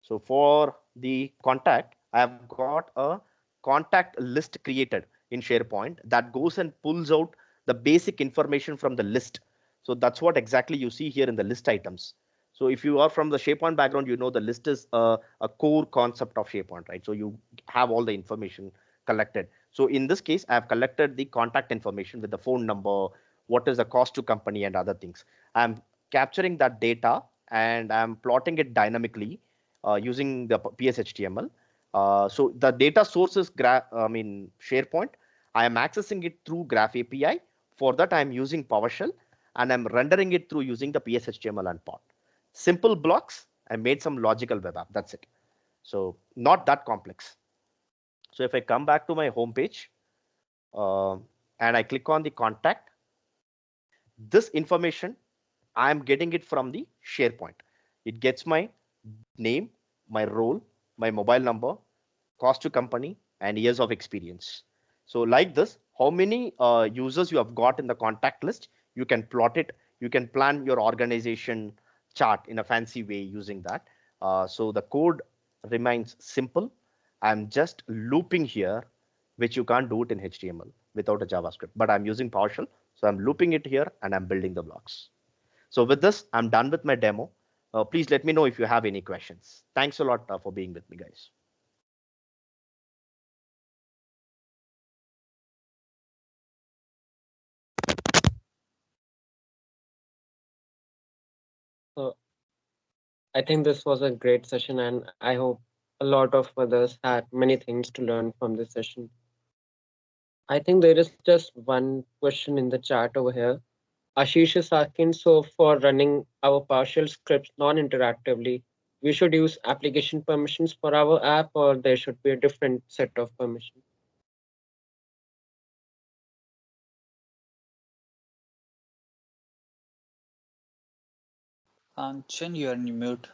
So for the contact, I've got a contact list created in SharePoint that goes and pulls out the basic information from the list. So that's what exactly you see here in the list items. So if you are from the SharePoint background, you know the list is a core concept of SharePoint, right? So you have all the information collected. So in this case, I've collected the contact information with the phone number, what is the cost to company and other things. I'm capturing that data and I'm plotting it dynamically using the PSHTML. So the data source is SharePoint. I am accessing it through Graph API. For that, I'm using PowerShell and I'm rendering it through using the PSHTML and Pod. Simple blocks. I made some logical web app. That's it. So not that complex. So if I come back to my home page and I click on the contact, this information, I'm getting it from the SharePoint. It gets my name, my role, my mobile number, cost to company, and years of experience. So like this, how many users you have got in the contact list, you can plot it. You can plan your organization chart in a fancy way using that. So the code remains simple. I'm just looping here, which you can't do it in HTML without a JavaScript, but I'm using PowerShell. So I'm looping it here and I'm building the blocks. So with this, I'm done with my demo. Please let me know if you have any questions. Thanks a lot for being with me, guys. So I think this was a great session, and I hope a lot of others had many things to learn from this session. I think there is just one question in the chat over here. Ashish is asking, so for running our PowerShell scripts non-interactively, we should use application permissions for our app, or there should be a different set of permissions? Chen, you are in mute.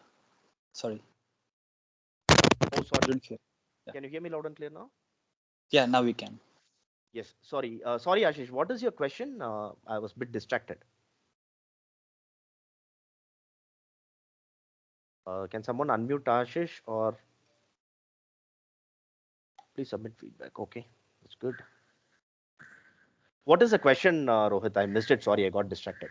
Sorry. Oh, sorry. Don't hear. Yeah. Can you hear me loud and clear now? Yeah, now we can. Yes. Sorry. Sorry, Ashish. What is your question? I was a bit distracted. Can someone unmute Ashish or please submit feedback? Okay, that's good. What is the question, Rohit? I missed it. Sorry, I got distracted.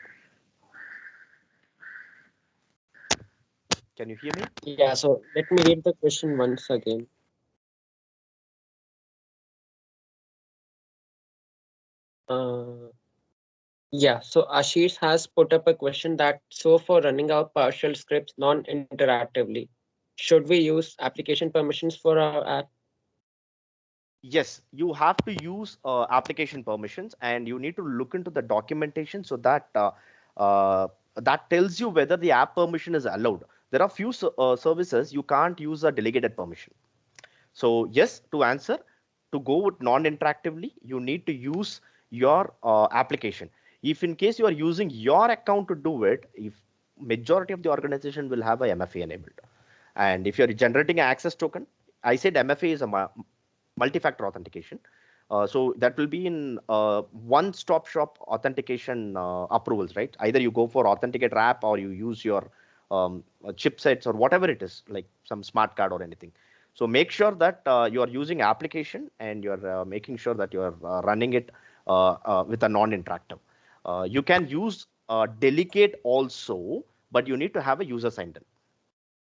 Can you hear me? Yeah, so let me read the question once again. Yeah, so Ashish has put up a question that, so for running our PowerShell scripts non-interactively, should we use application permissions for our app? Yes, you have to use application permissions and you need to look into the documentation so that that tells you whether the app permission is allowed. There are few services you can't use a delegated permission. So yes, to answer, to go with non-interactively, you need to use your application. If in case you are using your account to do it, if majority of the organization will have a MFA enabled. And if you're generating an access token, I said MFA is a multi-factor authentication. So that will be in one-stop shop authentication approvals, right? Either you go for Authenticator app or you use your chipsets or whatever it is, like some smart card or anything. So make sure that you are using application and you're making sure that you are running it with a non-interactive. You can use delegate also, but you need to have a user signed in.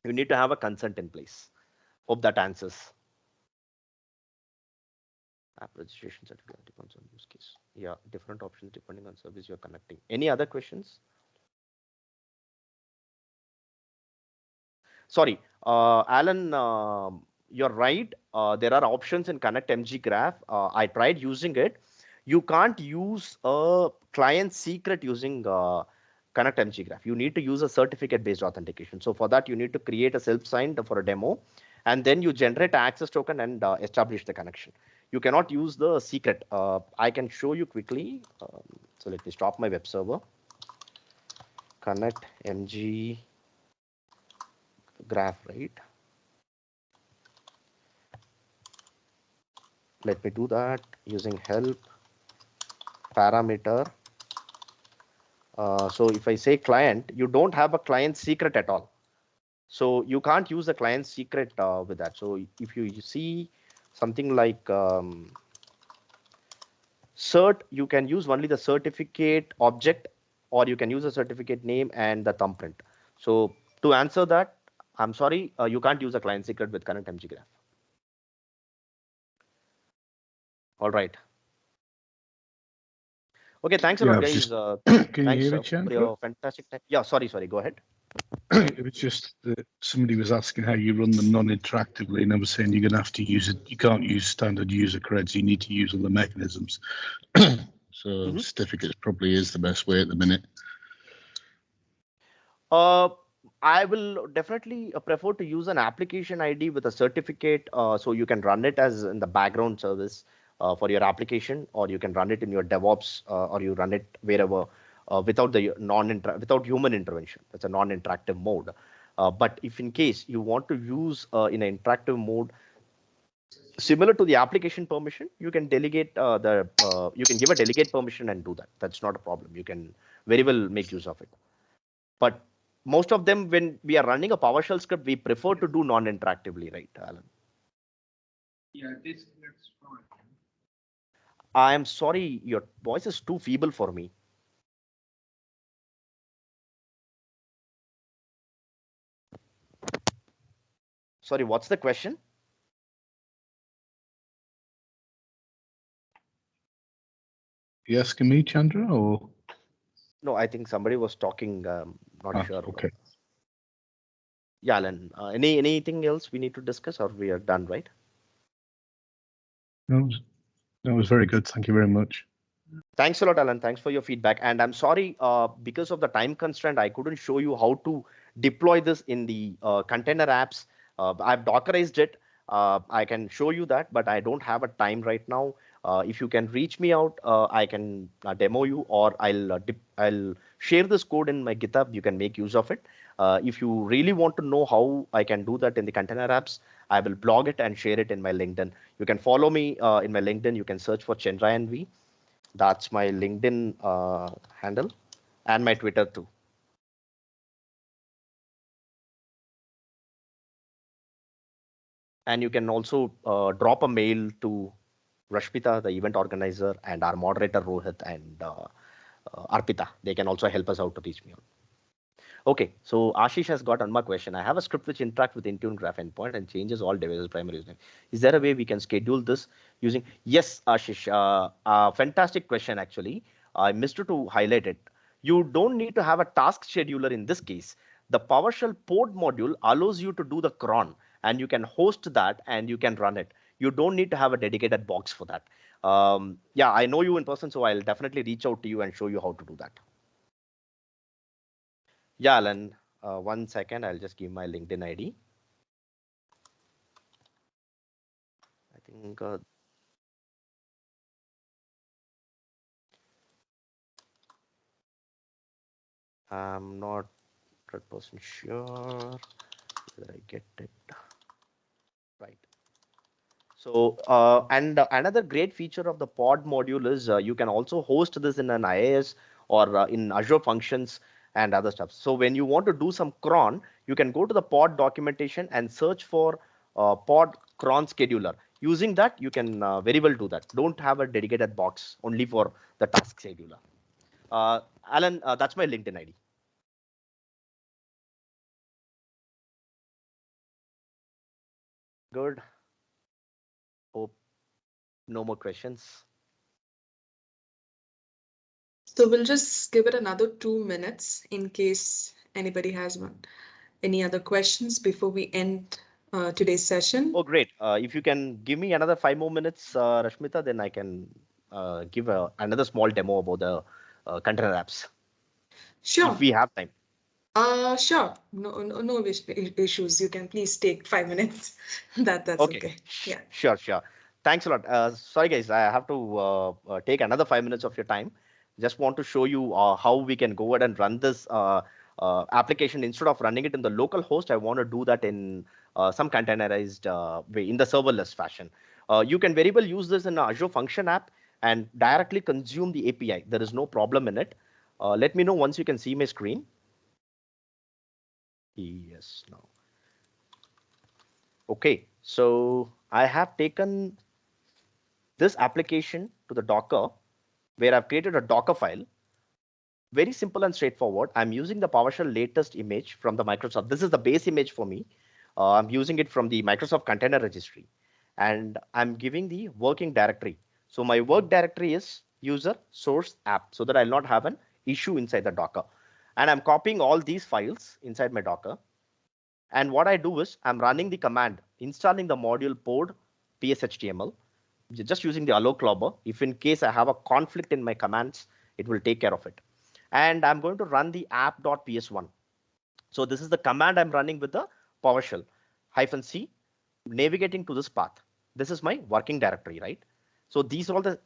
You need to have a consent in place. Hope that answers. App registration certificate depends on use case. Yeah, different options depending on service you're connecting. Any other questions? Sorry, Alan, you're right. There are options in Connect MG Graph. I tried using it. You can't use a client secret using Connect MG Graph. You need to use a certificate-based authentication. So for that, you need to create a self-signed for a demo, and then you generate an access token and establish the connection. You cannot use the secret. I can show you quickly. So let me stop my web server. Connect MG Graph, right? Let me do that using help parameter. So if I say client, you don't have a client secret at all. So you can't use the client secret with that. So if you see something like cert, you can use only the certificate object, or you can use a certificate name and the thumbprint. So to answer that, I'm sorry, you can't use a client secret with Connect MG Graph. All right. Okay, thanks a lot, guys. Just, can thanks you hear me, for Chandra? your fantastic time. Yeah, sorry, go ahead. It was just that somebody was asking how you run them non-interactively, and I was saying you're going to have to use it. You can't use standard user creds. You need to use other mechanisms. So certificates probably is the best way at the minute. I will definitely prefer to use an application ID with a certificate, so you can run it as in the background service for your application, or you can run it in your DevOps, or you run it wherever without the without human intervention. That's a non-interactive mode. But if in case you want to use in an interactive mode, similar to the application permission, you can delegate you can give a delegate permission and do that. That's not a problem. You can very well make use of it. But most of them, when we are running a PowerShell script, we prefer to do non-interactively, right, Alan? Yeah, that's fine. I am sorry, your voice is too feeble for me. Sorry, what's the question? You asking me, Chandra, or? No, I think somebody was talking. Not sure. Okay. Yeah, Alan. Anything else we need to discuss, or we are done, right? No, that was very good. Thank you very much. Thanks a lot, Alan. Thanks for your feedback. And I'm sorry, because of the time constraint, I couldn't show you how to deploy this in the container apps. I've Dockerized it. I can show you that, but I don't have a time right now. If you can reach me out, I can demo you, or I'll share this code in my GitHub. You can make use of it. If you really want to know how I can do that in the container apps, I will blog it and share it in my LinkedIn. You can follow me in my LinkedIn. You can search for Chendrayan V. That's my LinkedIn handle, and my Twitter too. And you can also drop a mail to Rashmita, the event organizer, and our moderator Rohit and Arpita. They can also help us out to reach me out. Okay, so Ashish has got one question. I have a script which interacts with Intune Graph endpoint and changes all devices' primary username. Is there a way we can schedule this using? Yes, Ashish. Fantastic question, actually. I missed to highlight it. You don't need to have a task scheduler in this case. The PowerShell pod module allows you to do the cron, and you can host that and you can run it. You don't need to have a dedicated box for that. Yeah, I know you in person, so I'll definitely reach out to you and show you how to do that. Yeah, Alan, 1 second. I'll just give my LinkedIn ID. I think I'm not 100% sure whether I get it right. So, and another great feature of the pod module is you can also host this in an IaaS or in Azure Functions and other stuff. So when you want to do some cron, you can go to the pod documentation and search for pod cron scheduler. Using that, you can very well do that. Don't have a dedicated box only for the task scheduler. Alan, that's my LinkedIn ID. Good. Hope no more questions. So we'll just give it another 2 minutes in case anybody has any other questions before we end today's session. Oh, great. If you can give me another 5 more minutes, Rashmita, then I can give another small demo about the container apps. Sure. If we have time. Sure. No issues. You can please take 5 minutes. That's okay. Yeah. Sure. Thanks a lot. Sorry, guys, I have to take another 5 minutes of your time. Just want to show you how we can go ahead and run this application. Instead of running it in the local host, I want to do that in some containerized way, in the serverless fashion. You can very well use this in Azure Function app and directly consume the API. There is no problem in it. Let me know once you can see my screen. Yes, now. Okay, so I have taken this application to the Docker, where I've created a Docker file. Very simple and straightforward. I'm using the PowerShell latest image from the Microsoft. This is the base image for me. I'm using it from the Microsoft Container Registry, and I'm giving the working directory. So my work directory is user source app, so that I'll not have an issue inside the Docker. And I'm copying all these files inside my Docker. And what I do is I'm running the command, installing the module pod PSHTML, just using the allow clobber. If in case I have a conflict in my commands, it will take care of it. And I'm going to run the app.ps1. So this is the command I'm running with the PowerShell -c, navigating to this path. This is my working directory, right? So these are all the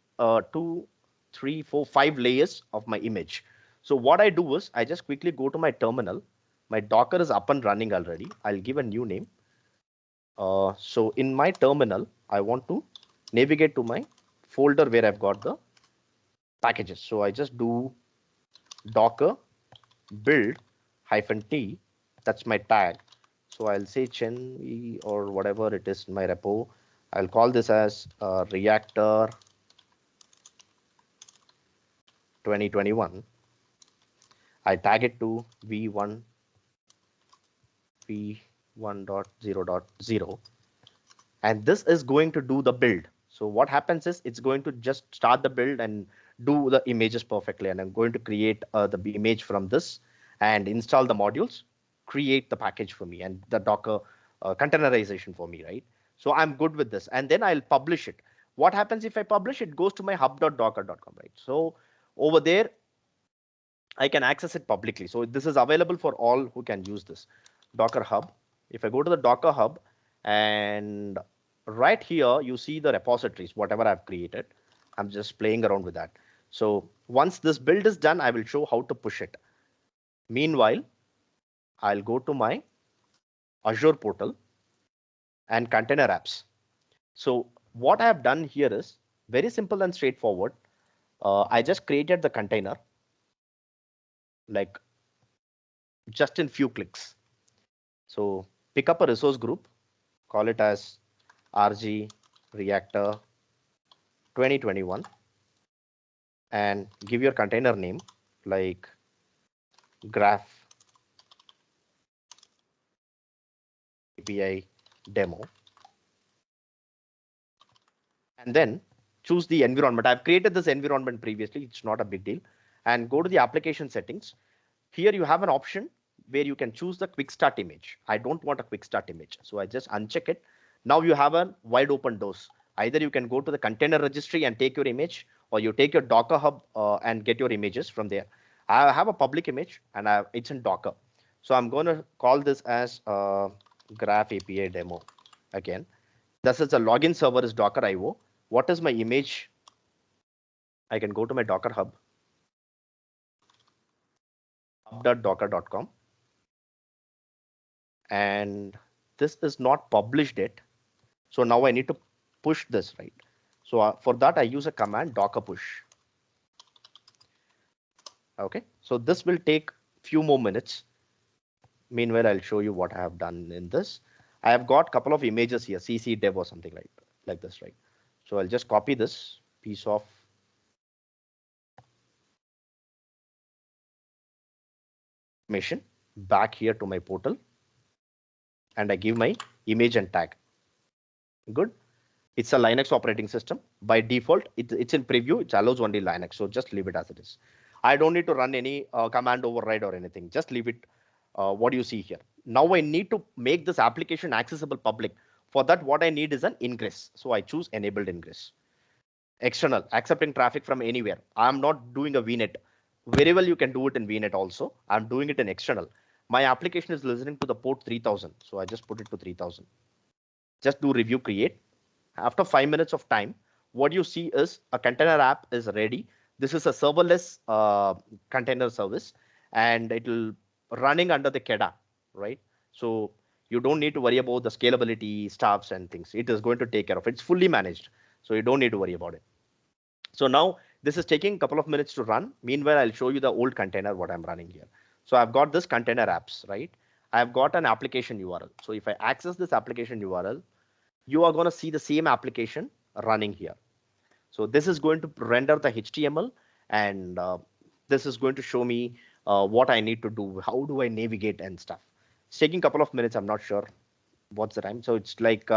2, 3, 4, 5 layers of my image. So what I do is I just quickly go to my terminal. My Docker is up and running already. I'll give a new name. So in my terminal, I want to navigate to my folder where I've got the packages. So I just do Docker build -t. That's my tag. So I'll say Chen or whatever it is in my repo. I'll call this as Reactor 2021. I tag it to v1 v1.0.0, and this is going to do the build. So what happens is it's going to just start the build and do the images perfectly, and I'm going to create the image from this and install the modules, create the package for me, and the Docker containerization for me, right? So I'm good with this, and then I'll publish it. What happens if I publish it? Goes to my hub.docker.com, right? So over there, I can access it publicly. So this is available for all who can use this. Docker Hub. If I go to the Docker Hub, and right here, you see the repositories, whatever I've created. I'm just playing around with that. So once this build is done, I will show how to push it. Meanwhile, I'll go to my Azure portal and container apps. So what I have done here is very simple and straightforward. I just created the container, like just in few clicks. So pick up a resource group, call it as RG Reactor 2021, and give your container name like Graph API demo. And then choose the environment. I've created this environment previously. It's not a big deal. And go to the application settings. Here you have an option where you can choose the quick start image. I don't want a quick start image, so I just uncheck it. Now you have a wide open doors. Either you can go to the container registry and take your image, or you take your Docker Hub and get your images from there. I have a public image, and it's in Docker. So I'm going to call this as Graph API demo again. This is a login server is Docker IO. What is my image? I can go to my Docker Hub, hub.docker.com. And this is not published yet. So now I need to push this, right? So for that, I use a command docker push. Okay, so this will take few more minutes. Meanwhile, I'll show you what I have done in this. I have got a couple of images here, CC dev or something like this, right? So I'll just copy this piece of information back here to my portal, and I give my image and tag. Good. It's a Linux operating system. By default, it's in preview. It allows only Linux. So just leave it as it is. I don't need to run any command override or anything. Just leave it what you see here. Now I need to make this application accessible public. For that, what I need is an ingress. So I choose enabled ingress. External, accepting traffic from anywhere. I'm not doing a VNet. Very well, you can do it in VNet also. I'm doing it in external. My application is listening to the port 3000. So I just put it to 3000. Just do review create. After 5 minutes of time, what you see is a container app is ready. This is a serverless container service, and it will running under the KEDA, right? So you don't need to worry about the scalability, stuffs, and things. It is going to take care of it. It's fully managed, so you don't need to worry about it. So now this is taking a couple of minutes to run. Meanwhile, I'll show you the old container, what I'm running here. So I've got this container apps, right? I've got an application URL. So if I access this application URL, you are going to see the same application running here. So this is going to render the HTML, and this is going to show me what I need to do. How do I navigate and stuff? It's taking a couple of minutes. I'm not sure what's the time. So it's like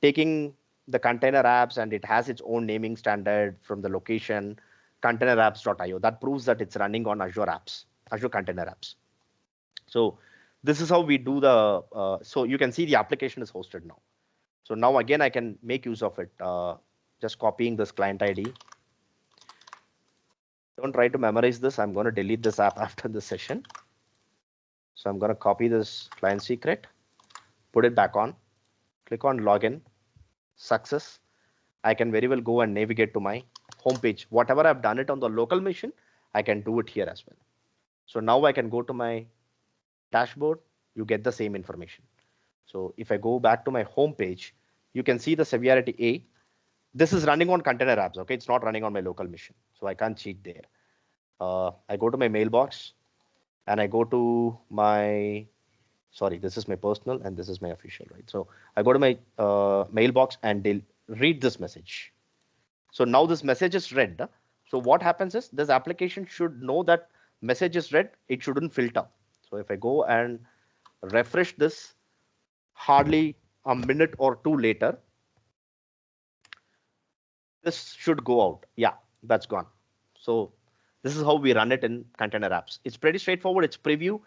taking the container apps, and it has its own naming standard from the location containerapps.io. That proves that it's running on Azure apps, Azure Container Apps. So this is how we do the, so you can see the application is hosted now. So now again, I can make use of it. Just copying this client ID. Don't try to memorize this. I'm going to delete this app after this session. So I'm going to copy this client secret, put it back on, click on login, success. I can very well go and navigate to my homepage. Whatever I've done it on the local machine, I can do it here as well. So now I can go to my dashboard. You get the same information. So if I go back to my home page, you can see the severity A. This is running on container apps. OK, it's not running on my local machine, so I can't cheat there. I go to my mailbox, and I go to my, sorry, this is my personal and this is my official, right? So I go to my mailbox and they'll read this message. So now this message is read. So what happens is this application should know that message is read. It shouldn't filter. So if I go and refresh this, hardly a minute or two later, this should go out. Yeah, that's gone. So this is how we run it in container apps. It's pretty straightforward. It's preview.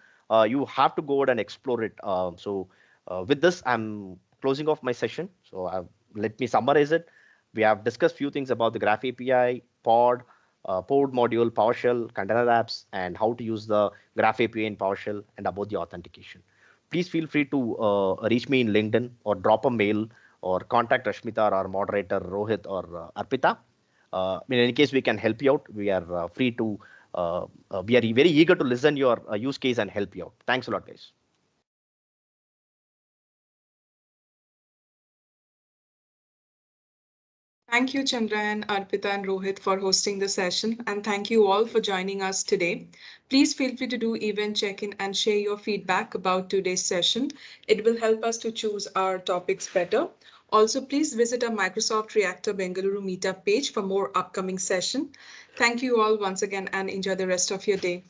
You have to go out and explore it. With this, I'm closing off my session. So let me summarize it. We have discussed few things about the Graph API, pod module, PowerShell, container apps, and how to use the Graph API in PowerShell, and about the authentication. Please feel free to reach me in LinkedIn or drop a mail or contact Rashmita or our moderator Rohit or Arpita. In any case, we can help you out. We are free to, we are very eager to listen your use case and help you out. Thanks a lot, guys. Thank you, Chandran, Arpita, and Rohit for hosting the session. And thank you all for joining us today. Please feel free to do event check-in and share your feedback about today's session. It will help us to choose our topics better. Also, please visit our Microsoft Reactor Bengaluru meetup page for more upcoming session. Thank you all once again, and enjoy the rest of your day.